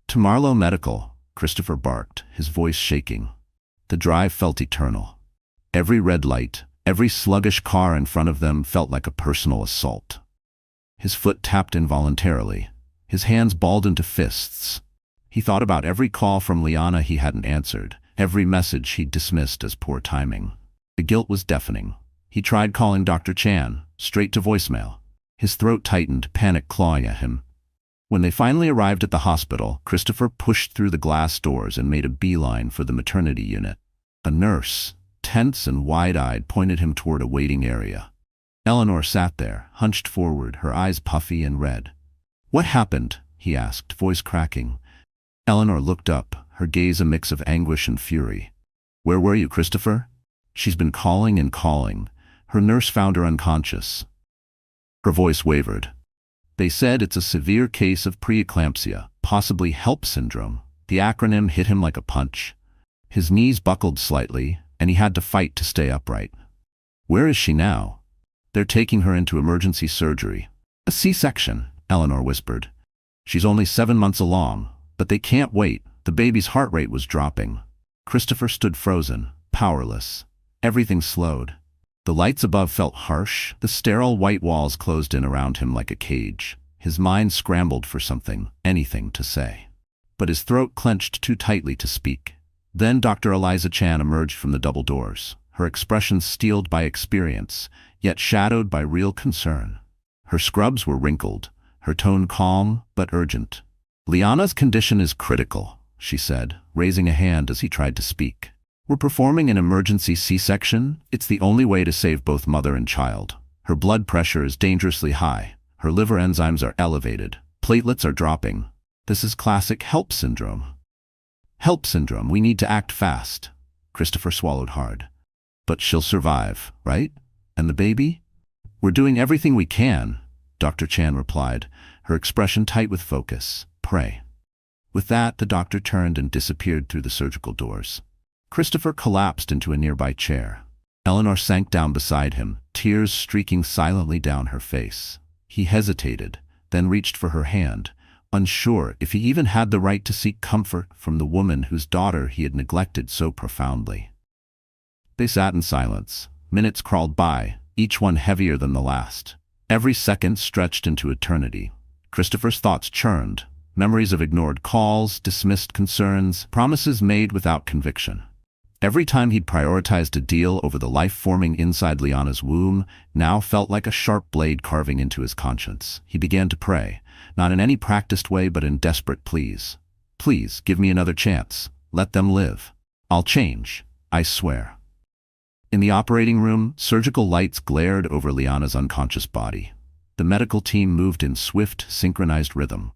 To Marlowe Medical, Christopher barked, his voice shaking. The drive felt eternal. Every red light, every sluggish car in front of them felt like a personal assault. His foot tapped involuntarily. His hands balled into fists. He thought about every call from Liana he hadn't answered, every message he'd dismissed as poor timing. The guilt was deafening. He tried calling Dr. Chan, straight to voicemail. His throat tightened, panic clawing at him. When they finally arrived at the hospital, Christopher pushed through the glass doors and made a beeline for the maternity unit. A nurse, tense and wide-eyed, pointed him toward a waiting area. Eleanor sat there, hunched forward, her eyes puffy and red. "What happened?" he asked, voice cracking. Eleanor looked up, her gaze a mix of anguish and fury. "Where were you, Christopher?" "She's been calling and calling. Her nurse found her unconscious." Her voice wavered. "They said it's a severe case of preeclampsia, possibly HELP syndrome." The acronym hit him like a punch. His knees buckled slightly, and he had to fight to stay upright. "Where is she now?" "They're taking her into emergency surgery." "A C-section," Eleanor whispered. "She's only 7 months along, but they can't wait." The baby's heart rate was dropping. Christopher stood frozen, powerless. Everything slowed. The lights above felt harsh, the sterile white walls closed in around him like a cage. His mind scrambled for something, anything to say. But his throat clenched too tightly to speak. Then Dr. Eliza Chan emerged from the double doors, her expression steeled by experience, yet shadowed by real concern. Her scrubs were wrinkled, her tone calm but urgent. "Liana's condition is critical," she said, raising a hand as he tried to speak. "We're performing an emergency C-section. It's the only way to save both mother and child. Her blood pressure is dangerously high. Her liver enzymes are elevated. Platelets are dropping. This is classic HELP syndrome." "HELP syndrome, we need to act fast." Christopher swallowed hard. "But she'll survive, right? And the baby?" "We're doing everything we can," Dr. Chan replied, her expression tight with focus. "Pray." With that, the doctor turned and disappeared through the surgical doors. Christopher collapsed into a nearby chair. Eleanor sank down beside him, tears streaking silently down her face. He hesitated, then reached for her hand, unsure if he even had the right to seek comfort from the woman whose daughter he had neglected so profoundly. They sat in silence. Minutes crawled by, each one heavier than the last. Every second stretched into eternity. Christopher's thoughts churned, memories of ignored calls, dismissed concerns, promises made without conviction. Every time he'd prioritized a deal over the life forming inside Liana's womb, now felt like a sharp blade carving into his conscience. He began to pray, not in any practiced way but in desperate pleas. "Please, give me another chance. Let them live. I'll change. I swear." In the operating room, surgical lights glared over Liana's unconscious body. The medical team moved in swift, synchronized rhythm.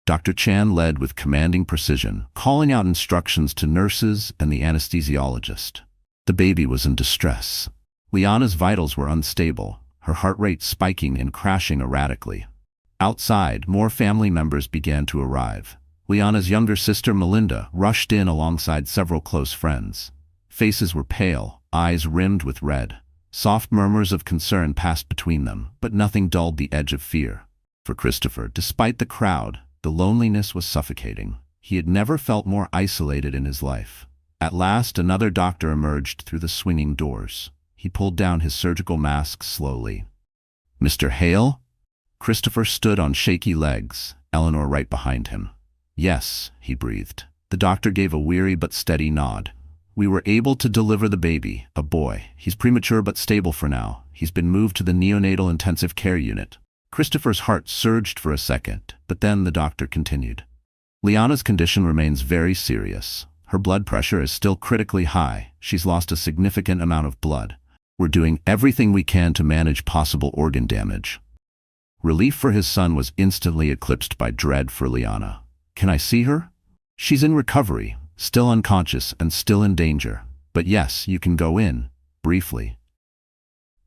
Dr. Chan led with commanding precision, calling out instructions to nurses and the anesthesiologist. The baby was in distress. Liana's vitals were unstable, her heart rate spiking and crashing erratically. Outside, more family members began to arrive. Liana's younger sister Melinda rushed in alongside several close friends. Faces were pale, eyes rimmed with red. Soft murmurs of concern passed between them, but nothing dulled the edge of fear. For Christopher, despite the crowd, the loneliness was suffocating. He had never felt more isolated in his life. At last, another doctor emerged through the swinging doors. He pulled down his surgical mask slowly. "Mr. Hale?" Christopher stood on shaky legs, Eleanor right behind him. "Yes," he breathed. The doctor gave a weary but steady nod. "We were able to deliver the baby, a boy. He's premature but stable for now. He's been moved to the neonatal intensive care unit." Christopher's heart surged for a second, but then the doctor continued. "Liana's condition remains very serious. Her blood pressure is still critically high. She's lost a significant amount of blood. We're doing everything we can to manage possible organ damage." Relief for his son was instantly eclipsed by dread for Liana. "Can I see her?" "She's in recovery, still unconscious and still in danger. But yes, you can go in, briefly."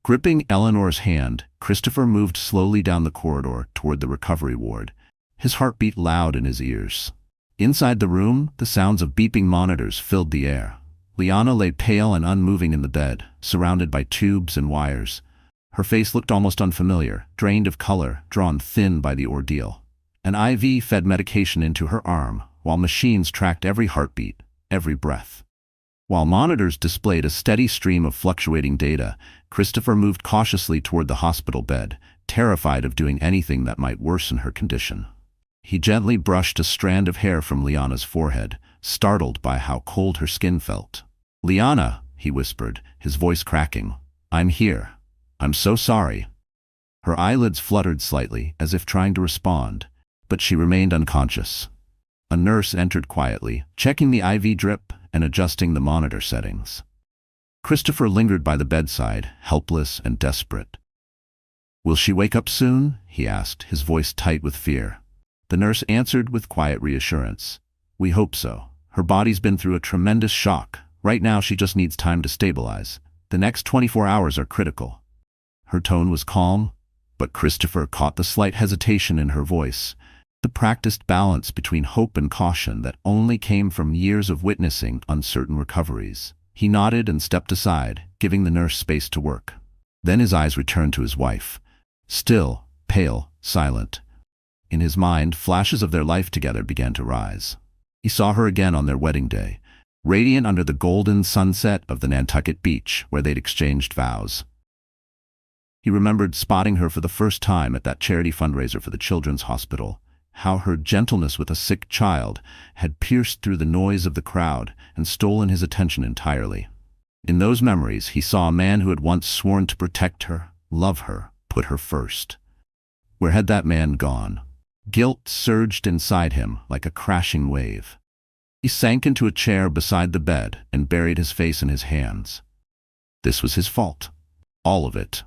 Gripping Eleanor's hand, Christopher moved slowly down the corridor toward the recovery ward, his heart beat loud in his ears. Inside the room, the sounds of beeping monitors filled the air. Liana lay pale and unmoving in the bed, surrounded by tubes and wires. Her face looked almost unfamiliar, drained of color, drawn thin by the ordeal. An IV fed medication into her arm, while machines tracked every heartbeat, every breath. While monitors displayed a steady stream of fluctuating data, Christopher moved cautiously toward the hospital bed, terrified of doing anything that might worsen her condition. He gently brushed a strand of hair from Liana's forehead, startled by how cold her skin felt. "Liana," he whispered, his voice cracking. "I'm here. I'm so sorry." Her eyelids fluttered slightly, as if trying to respond, but she remained unconscious. A nurse entered quietly, checking the IV drip and adjusting the monitor settings. Christopher lingered by the bedside, helpless and desperate. "Will she wake up soon?" he asked, his voice tight with fear. The nurse answered with quiet reassurance. "We hope so. Her body's been through a tremendous shock. Right now she just needs time to stabilize. The next 24 hours are critical." Her tone was calm, but Christopher caught the slight hesitation in her voice, the practiced balance between hope and caution that only came from years of witnessing uncertain recoveries. He nodded and stepped aside, giving the nurse space to work. Then his eyes returned to his wife. Still, pale, silent. In his mind, flashes of their life together began to rise. He saw her again on their wedding day, radiant under the golden sunset of the Nantucket beach where they'd exchanged vows. He remembered spotting her for the first time at that charity fundraiser for the Children's Hospital, how her gentleness with a sick child had pierced through the noise of the crowd and stolen his attention entirely. In those memories, he saw a man who had once sworn to protect her, love her, put her first. Where had that man gone? Guilt surged inside him like a crashing wave. He sank into a chair beside the bed and buried his face in his hands. This was his fault. All of it.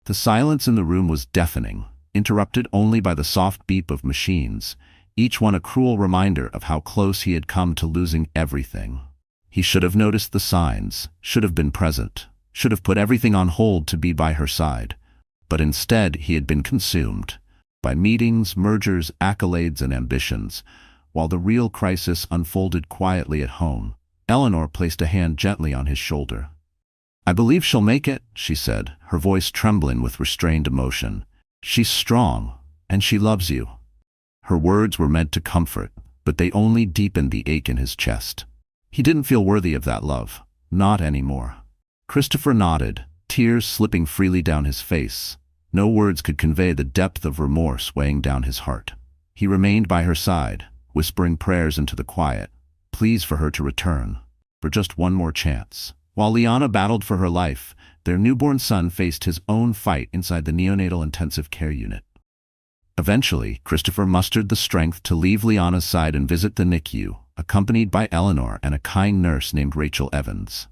The silence in the room was deafening, interrupted only by the soft beep of machines, each one a cruel reminder of how close he had come to losing everything. He should have noticed the signs, should have been present, should have put everything on hold to be by her side. But instead he had been consumed by meetings, mergers, accolades, and ambitions, while the real crisis unfolded quietly at home. Eleanor placed a hand gently on his shoulder. "I believe she'll make it," she said, her voice trembling with restrained emotion. "She's strong, and she loves you." Her words were meant to comfort, but they only deepened the ache in his chest. He didn't feel worthy of that love, not anymore. Christopher nodded, tears slipping freely down his face. No words could convey the depth of remorse weighing down his heart. He remained by her side, whispering prayers into the quiet, pleas for her to return, for just one more chance. While Liana battled for her life, their newborn son faced his own fight inside the neonatal intensive care unit. Eventually, Christopher mustered the strength to leave Liana's side and visit the NICU, accompanied by Eleanor and a kind nurse named Rachel Evans.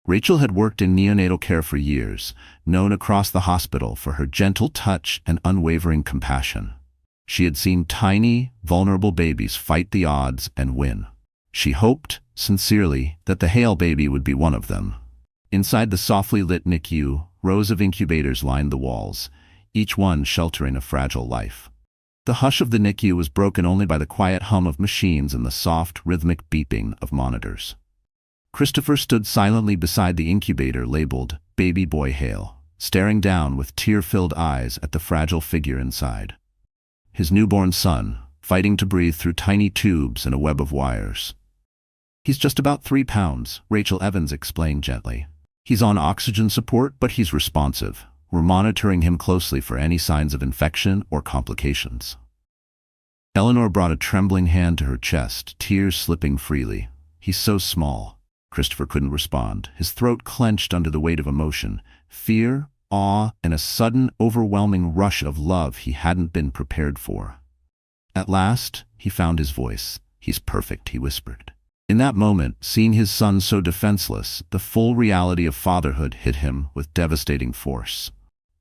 Rachel had worked in neonatal care for years, known across the hospital for her gentle touch and unwavering compassion. She had seen tiny, vulnerable babies fight the odds and win. She hoped, sincerely, that the Hale baby would be one of them. Inside the softly lit NICU, rows of incubators lined the walls, each one sheltering a fragile life. The hush of the NICU was broken only by the quiet hum of machines and the soft, rhythmic beeping of monitors. Christopher stood silently beside the incubator labeled Baby Boy Hale, staring down with tear-filled eyes at the fragile figure inside. His newborn son, fighting to breathe through tiny tubes and a web of wires. "He's just about 3 pounds, Rachel Evans explained gently. "He's on oxygen support, but he's responsive. We're monitoring him closely for any signs of infection or complications." Eleanor brought a trembling hand to her chest, tears slipping freely. "He's so small." Christopher couldn't respond, his throat clenched under the weight of emotion, fear, awe, and a sudden, overwhelming rush of love he hadn't been prepared for. At last, he found his voice. "He's perfect," he whispered. In that moment, seeing his son so defenseless, the full reality of fatherhood hit him with devastating force.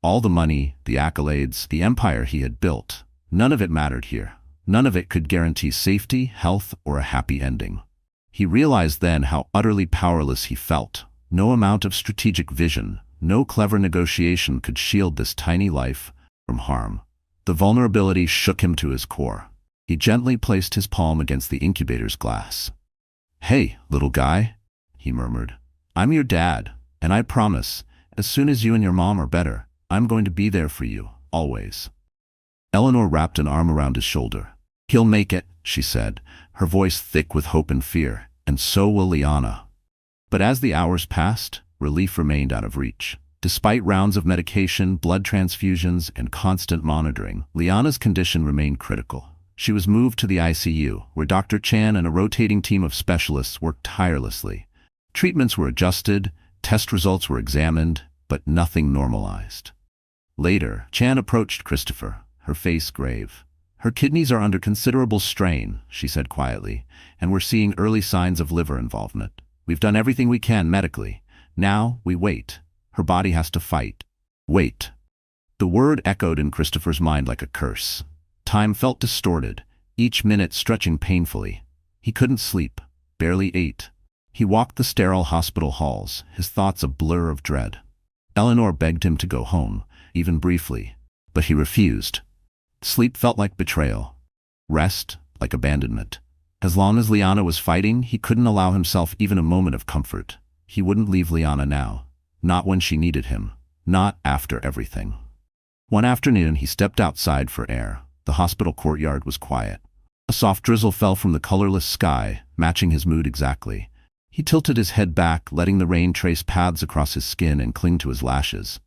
All the money, the accolades, the empire he had built, none of it mattered here. None of it could guarantee safety, health, or a happy ending. He realized then how utterly powerless he felt. No amount of strategic vision, No clever negotiation could shield this tiny life from harm. The vulnerability shook him to his core. He gently placed his palm against the incubator's glass. "Hey, little guy," he murmured. "I'm your dad, and I promise, as soon as you and your mom are better, I'm going to be there for you, always." Eleanor wrapped an arm around his shoulder. "He'll make it," she said, her voice thick with hope and fear, "and so will Liana." But as the hours passed, relief remained out of reach. Despite rounds of medication, blood transfusions, and constant monitoring, Liana's condition remained critical. She was moved to the ICU, where Dr. Chan and a rotating team of specialists worked tirelessly. Treatments were adjusted, test results were examined, but nothing normalized. Later, Chan approached Christopher, her face grave. "Her kidneys are under considerable strain," she said quietly, "and we're seeing early signs of liver involvement. We've done everything we can medically. Now we wait. Her body has to fight." Wait. The word echoed in Christopher's mind like a curse. Time felt distorted, each minute stretching painfully. He couldn't sleep, barely ate. He walked the sterile hospital halls, his thoughts a blur of dread. Eleanor begged him to go home, even briefly, but he refused. Sleep felt like betrayal. Rest, like abandonment. As long as Liana was fighting, he couldn't allow himself even a moment of comfort. He wouldn't leave Liana now. Not when she needed him. Not after everything. One afternoon, he stepped outside for air. The hospital courtyard was quiet. A soft drizzle fell from the colorless sky, matching his mood exactly. He tilted his head back, letting the rain trace paths across his skin and cling to his lashes.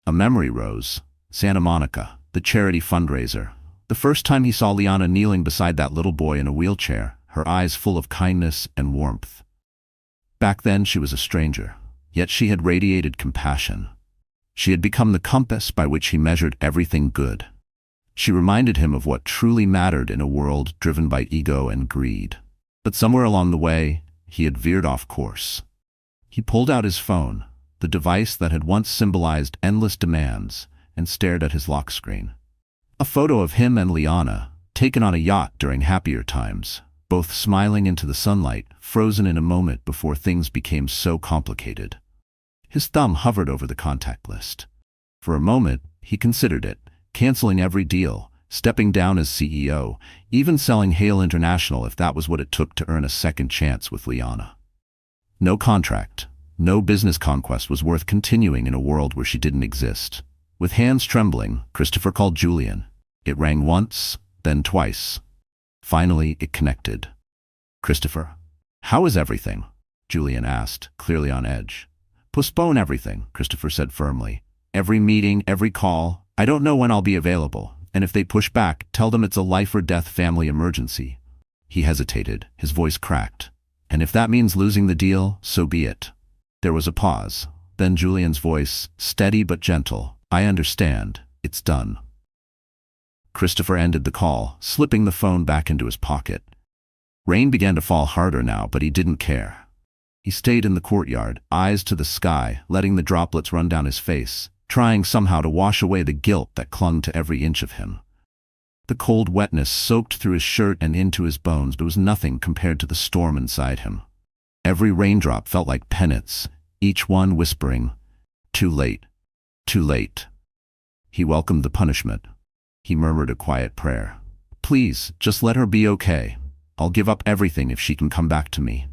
A memory rose. Santa Monica, the charity fundraiser. The first time he saw Liana kneeling beside that little boy in a wheelchair, her eyes full of kindness and warmth. Back then she was a stranger, yet she had radiated compassion. She had become the compass by which he measured everything good. She reminded him of what truly mattered in a world driven by ego and greed. But somewhere along the way, he had veered off course. He pulled out his phone, the device that had once symbolized endless demands, and stared at his lock screen. A photo of him and Liana, taken on a yacht during happier times, both smiling into the sunlight, frozen in a moment before things became so complicated. His thumb hovered over the contact list. For a moment, he considered it, canceling every deal, stepping down as CEO, even selling Hale International if that was what it took to earn a second chance with Liana. No contract, no business conquest was worth continuing in a world where she didn't exist. With hands trembling, Christopher called Julian. It rang once, then twice. Finally, it connected. "Christopher, how is everything?" Julian asked, clearly on edge. "Postpone everything," Christopher said firmly. "Every meeting, every call. I don't know when I'll be available, and if they push back, tell them it's a life-or-death family emergency." He hesitated, his voice cracked. "And if that means losing the deal, so be it." There was a pause. Then Julian's voice, steady but gentle. "I understand. It's done." Christopher ended the call, slipping the phone back into his pocket. Rain began to fall harder now, but he didn't care. He stayed in the courtyard, eyes to the sky, letting the droplets run down his face, trying somehow to wash away the guilt that clung to every inch of him. The cold wetness soaked through his shirt and into his bones, but was nothing compared to the storm inside him. Every raindrop felt like penance, each one whispering, "Too late, too late." He welcomed the punishment. He murmured a quiet prayer. "Please, just let her be okay. I'll give up everything if she can come back to me."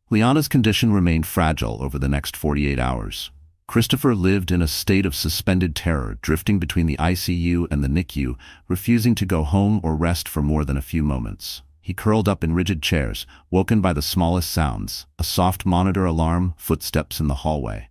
Liana's condition remained fragile over the next 48 hours. Christopher lived in a state of suspended terror, drifting between the ICU and the NICU, refusing to go home or rest for more than a few moments. He curled up in rigid chairs, woken by the smallest sounds, a soft monitor alarm, footsteps in the hallway.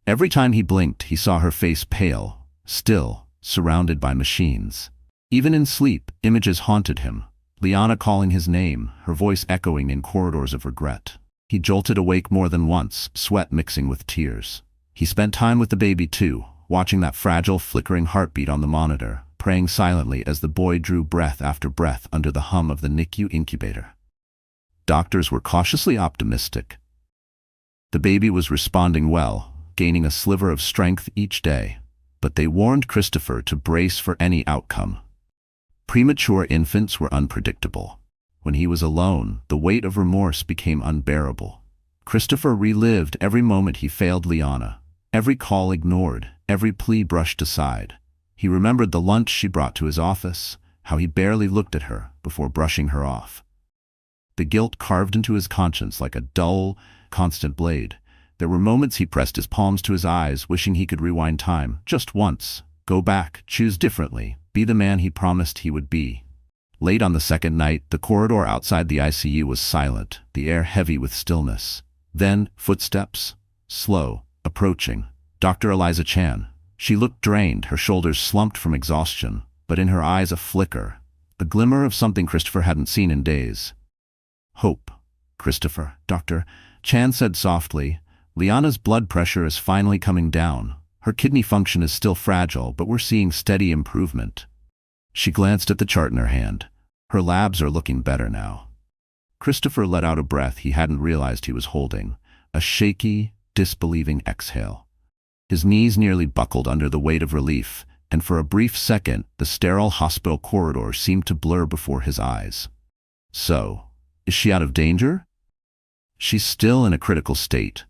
Every time he blinked, he saw her face pale, still, surrounded by machines. Even in sleep, images haunted him. Liana calling his name, her voice echoing in corridors of regret. He jolted awake more than once, sweat mixing with tears. He spent time with the baby too, watching that fragile, flickering heartbeat on the monitor, praying silently as the boy drew breath after breath under the hum of the NICU incubator. Doctors were cautiously optimistic. The baby was responding well, gaining a sliver of strength each day, but they warned Christopher to brace for any outcome. Premature infants were unpredictable. When he was alone, the weight of remorse became unbearable. Christopher relived every moment he failed Liana, Every call ignored, every plea brushed aside. He remembered the lunch she brought to his office, how he barely looked at her before brushing her off. The guilt carved into his conscience like a dull, constant blade. There were moments he pressed his palms to his eyes, wishing he could rewind time, just once, go back, choose differently, be the man he promised he would be. Late on the second night, the corridor outside the ICU was silent, the air heavy with stillness. Then, footsteps, slow, approaching. Dr. Eliza Chan. She looked drained, her shoulders slumped from exhaustion, but in her eyes a flicker, a glimmer of something Christopher hadn't seen in days. "Hope, Christopher," Dr. Chan said softly. "Liana's blood pressure is finally coming down. Her kidney function is still fragile, but we're seeing steady improvement." She glanced at the chart in her hand. "Her labs are looking better now." Christopher let out a breath he hadn't realized he was holding, a shaky, disbelieving exhale. His knees nearly buckled under the weight of relief, and for a brief second, the sterile hospital corridor seemed to blur before his eyes. "So, is she out of danger?" "She's still in a critical state,"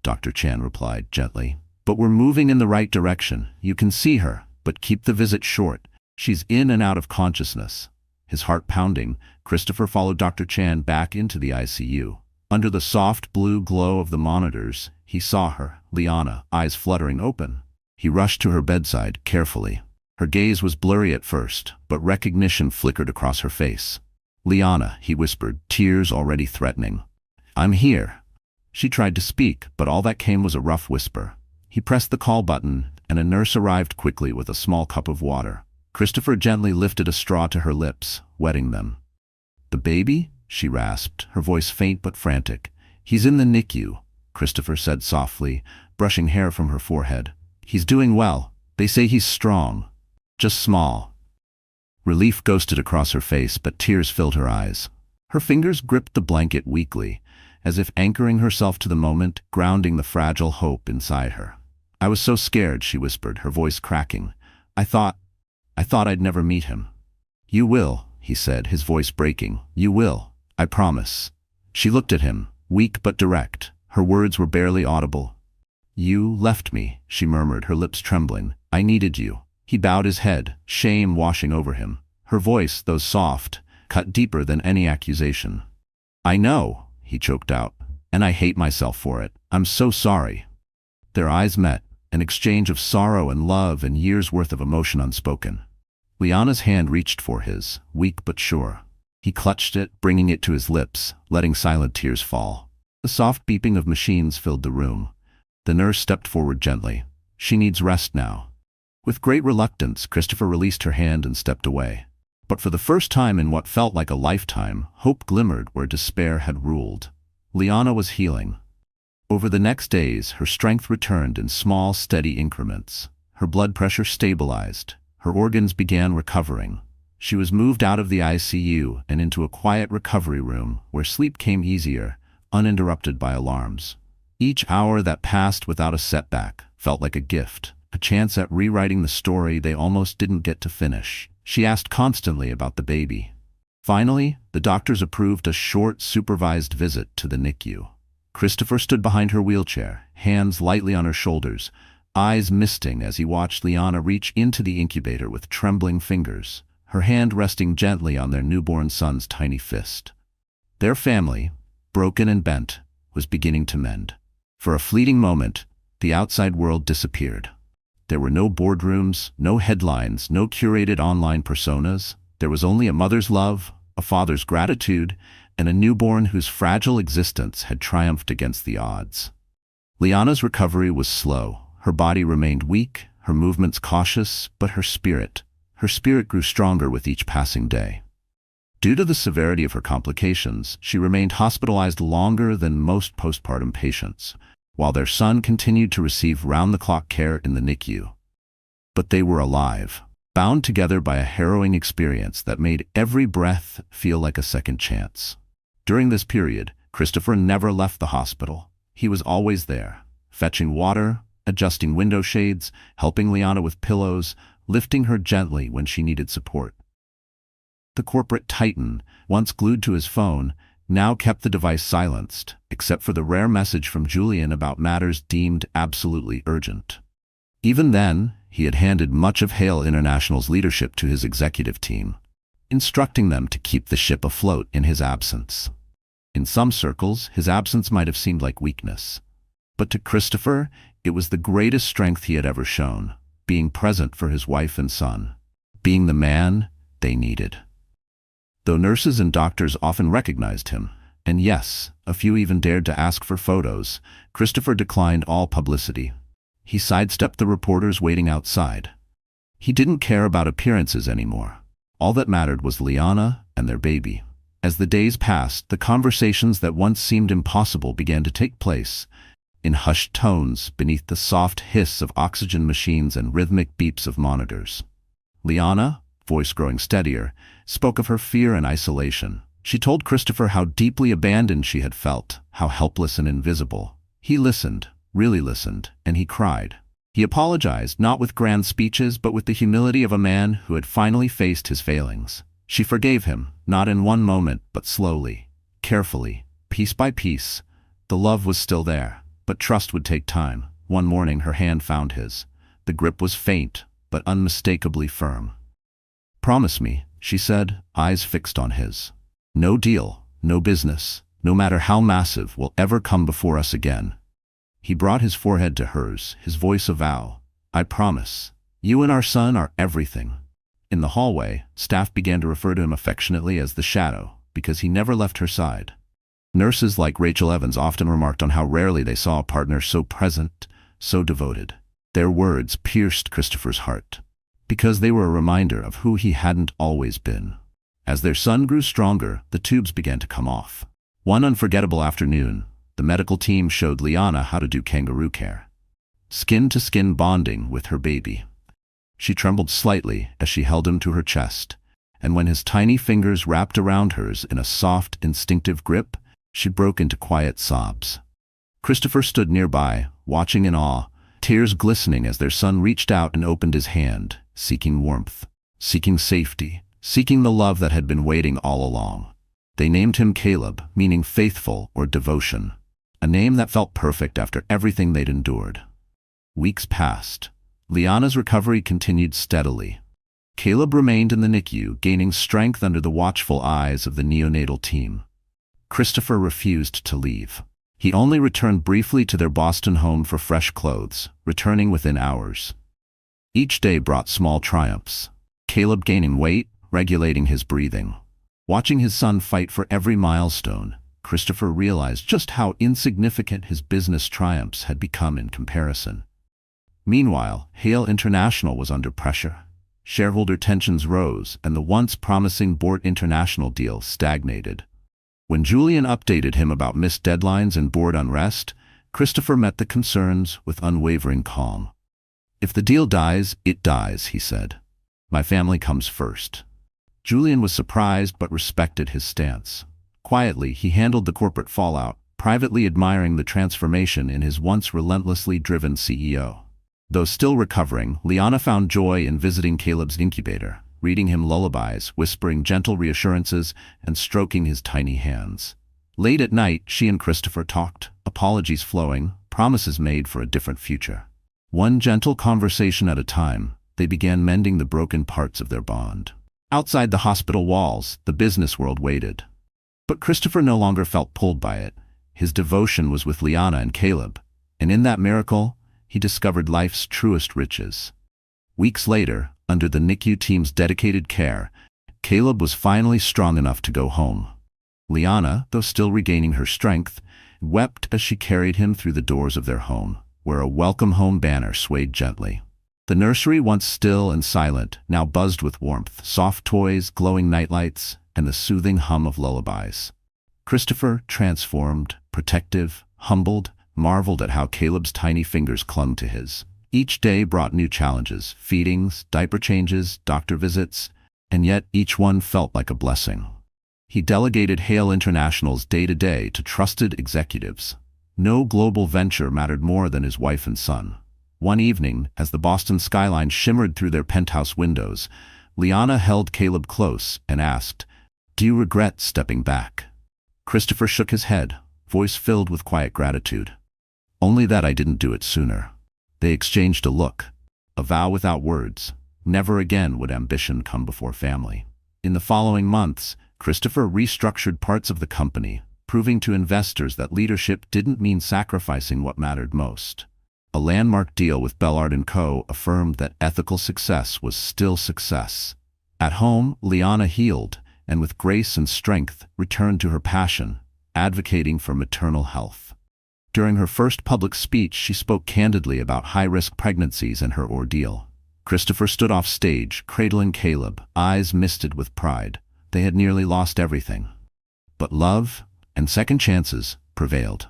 Dr. Chan replied gently. "But we're moving in the right direction. You can see her, but keep the visit short. She's in and out of consciousness." His heart pounding, Christopher followed Dr. Chan back into the ICU. Under the soft blue glow of the monitors, he saw her, Liana, eyes fluttering open. He rushed to her bedside, carefully. Her gaze was blurry at first, but recognition flickered across her face. "Liana," he whispered, tears already threatening. "I'm here." She tried to speak, but all that came was a rough whisper. He pressed the call button, and a nurse arrived quickly with a small cup of water. Christopher gently lifted a straw to her lips, wetting them. "The baby?" she rasped, her voice faint but frantic. "He's in the NICU," Christopher said softly, brushing hair from her forehead. "He's doing well. They say he's strong. Just small." Relief ghosted across her face, but tears filled her eyes. Her fingers gripped the blanket weakly, as if anchoring herself to the moment, grounding the fragile hope inside her. "I was so scared," she whispered, her voice cracking. I thought I'd never meet him." "You will," he said, his voice breaking. "You will. I promise." She looked at him, weak but direct. Her words were barely audible. "You left me," she murmured, her lips trembling. "I needed you." He bowed his head, shame washing over him. Her voice, though soft, cut deeper than any accusation. "I know," he choked out, "and I hate myself for it. I'm so sorry." Their eyes met, an exchange of sorrow and love and years' worth of emotion unspoken. Liana's hand reached for his, weak but sure. He clutched it, bringing it to his lips, letting silent tears fall. The soft beeping of machines filled the room. The nurse stepped forward gently. "She needs rest now." With great reluctance, Christopher released her hand and stepped away. But for the first time in what felt like a lifetime, hope glimmered where despair had ruled. Liana was healing. Over the next days, her strength returned in small, steady increments. Her blood pressure stabilized. Her organs began recovering. She was moved out of the ICU and into a quiet recovery room where sleep came easier, uninterrupted by alarms. Each hour that passed without a setback felt like a gift, a chance at rewriting the story they almost didn't get to finish. She asked constantly about the baby. Finally, the doctors approved a short, supervised visit to the NICU. Christopher stood behind her wheelchair, hands lightly on her shoulders, eyes misting as he watched Liana reach into the incubator with trembling fingers, her hand resting gently on their newborn son's tiny fist. Their family, broken and bent, was beginning to mend. For a fleeting moment, the outside world disappeared. There were no boardrooms, no headlines, no curated online personas. There was only a mother's love, a father's gratitude, and a newborn whose fragile existence had triumphed against the odds. Liana's recovery was slow. Her body remained weak, her movements cautious, but her spirit grew stronger with each passing day. Due to the severity of her complications, she remained hospitalized longer than most postpartum patients, while their son continued to receive round-the-clock care in the NICU. But they were alive, bound together by a harrowing experience that made every breath feel like a second chance. During this period, Christopher never left the hospital. He was always there, fetching water, adjusting window shades, helping Liana with pillows, lifting her gently when she needed support. The corporate titan, once glued to his phone, now kept the device silenced, except for the rare message from Julian about matters deemed absolutely urgent. Even then, he had handed much of Hale International's leadership to his executive team, instructing them to keep the ship afloat in his absence. In some circles, his absence might have seemed like weakness. But to Christopher, it was the greatest strength he had ever shown, being present for his wife and son, being the man they needed. Though nurses and doctors often recognized him, and yes, a few even dared to ask for photos, Christopher declined all publicity. He sidestepped the reporters waiting outside. He didn't care about appearances anymore. All that mattered was Liana and their baby. As the days passed, the conversations that once seemed impossible began to take place, in hushed tones beneath the soft hiss of oxygen machines and rhythmic beeps of monitors. Liana, voice growing steadier, spoke of her fear and isolation. She told Christopher how deeply abandoned she had felt, how helpless and invisible. He listened, really listened, and he cried. He apologized, not with grand speeches, but with the humility of a man who had finally faced his failings. She forgave him, not in one moment, but slowly, carefully, piece by piece. The love was still there, but trust would take time. One morning her hand found his. The grip was faint, but unmistakably firm. "Promise me," she said, eyes fixed on his. "No deal, no business, no matter how massive, will ever come before us again." He brought his forehead to hers, his voice a vow. "I promise. You and our son are everything." In the hallway, staff began to refer to him affectionately as the Shadow, because he never left her side. Nurses like Rachel Evans often remarked on how rarely they saw a partner so present, so devoted. Their words pierced Christopher's heart, because they were a reminder of who he hadn't always been. As their son grew stronger, the tubes began to come off. One unforgettable afternoon, the medical team showed Liana how to do kangaroo care. Skin-to-skin bonding with her baby. She trembled slightly as she held him to her chest, and when his tiny fingers wrapped around hers in a soft, instinctive grip, she broke into quiet sobs. Christopher stood nearby, watching in awe, tears glistening as their son reached out and opened his hand, seeking warmth, seeking safety, seeking the love that had been waiting all along. They named him Caleb, meaning faithful or devotion, a name that felt perfect after everything they'd endured. Weeks passed. Liana's recovery continued steadily. Caleb remained in the NICU, gaining strength under the watchful eyes of the neonatal team. Christopher refused to leave. He only returned briefly to their Boston home for fresh clothes, returning within hours. Each day brought small triumphs. Caleb gaining weight, regulating his breathing. Watching his son fight for every milestone, Christopher realized just how insignificant his business triumphs had become in comparison. Meanwhile, Hale International was under pressure. Shareholder tensions rose, and the once promising Board International deal stagnated. When Julian updated him about missed deadlines and board unrest, Christopher met the concerns with unwavering calm. "If the deal dies, it dies," he said. "My family comes first." Julian was surprised but respected his stance. Quietly, he handled the corporate fallout, privately admiring the transformation in his once relentlessly driven CEO. Though still recovering, Liana found joy in visiting Caleb's incubator, reading him lullabies, whispering gentle reassurances, and stroking his tiny hands. Late at night, she and Christopher talked, apologies flowing, promises made for a different future. One gentle conversation at a time, they began mending the broken parts of their bond. Outside the hospital walls, the business world waited. But Christopher no longer felt pulled by it. His devotion was with Liana and Caleb, and in that miracle, he discovered life's truest riches. Weeks later, under the NICU team's dedicated care, Caleb was finally strong enough to go home. Liana, though still regaining her strength, wept as she carried him through the doors of their home, where a welcome home banner swayed gently. The nursery, once still and silent, now buzzed with warmth, soft toys, glowing nightlights, and the soothing hum of lullabies. Christopher, transformed, protective, humbled, marveled at how Caleb's tiny fingers clung to his. Each day brought new challenges, feedings, diaper changes, doctor visits, and yet each one felt like a blessing. He delegated Hale International's day-to-day to trusted executives. No global venture mattered more than his wife and son. One evening, as the Boston skyline shimmered through their penthouse windows, Liana held Caleb close and asked, "Do you regret stepping back?" Christopher shook his head, voice filled with quiet gratitude. Only that I didn't do it sooner. They exchanged a look, a vow without words. Never again would ambition come before family. In the following months, Christopher restructured parts of the company, proving to investors that leadership didn't mean sacrificing what mattered most. A landmark deal with Bellard & Co. affirmed that ethical success was still success. At home, Liana healed, and with grace and strength returned to her passion, advocating for maternal health. During her first public speech, she spoke candidly about high-risk pregnancies and her ordeal. Christopher stood off stage, cradling Caleb, eyes misted with pride. They had nearly lost everything. But love and second chances prevailed.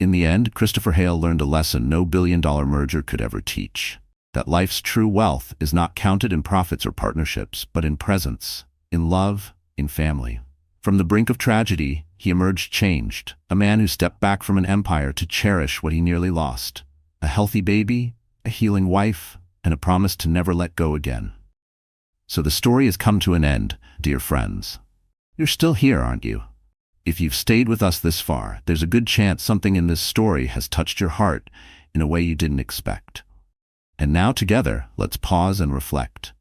In the end, Christopher Hale learned a lesson no billion-dollar merger could ever teach. That life's true wealth is not counted in profits or partnerships, but in presence, in love, in family. From the brink of tragedy, he emerged changed, a man who stepped back from an empire to cherish what he nearly lost. A healthy baby, a healing wife, and a promise to never let go again. So the story has come to an end, dear friends. You're still here, aren't you? If you've stayed with us this far, there's a good chance something in this story has touched your heart in a way you didn't expect. And now together, let's pause and reflect.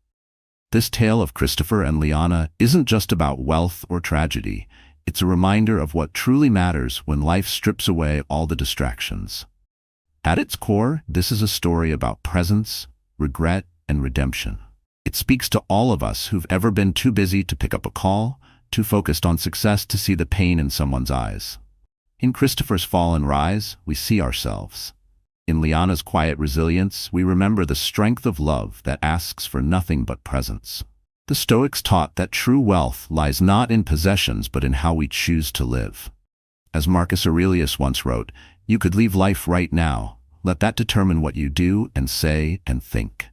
This tale of Christopher and Liana isn't just about wealth or tragedy. It's a reminder of what truly matters when life strips away all the distractions. At its core, this is a story about presence, regret, and redemption. It speaks to all of us who've ever been too busy to pick up a call, too focused on success to see the pain in someone's eyes. In Christopher's fall and rise, we see ourselves. In Liana's quiet resilience, we remember the strength of love that asks for nothing but presence. The Stoics taught that true wealth lies not in possessions but in how we choose to live. As Marcus Aurelius once wrote, "You could leave life right now. Let that determine what you do and say and think."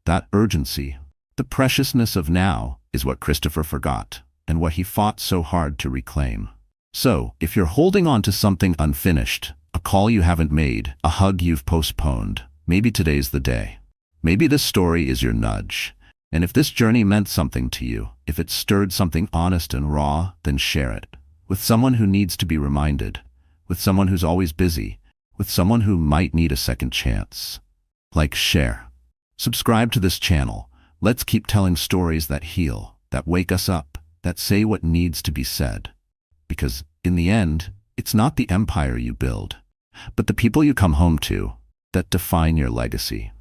That urgency, the preciousness of now, is what Christopher forgot, and what he fought so hard to reclaim. So, if you're holding on to something unfinished, a call you haven't made, a hug you've postponed, maybe today's the day. Maybe this story is your nudge. And if this journey meant something to you, if it stirred something honest and raw, then share it. With someone who needs to be reminded, with someone who's always busy, with someone who might need a second chance. Like, share. Subscribe to this channel. Let's keep telling stories that heal, that wake us up, that say what needs to be said. Because, in the end, it's not the empire you build, but the people you come home to that define your legacy.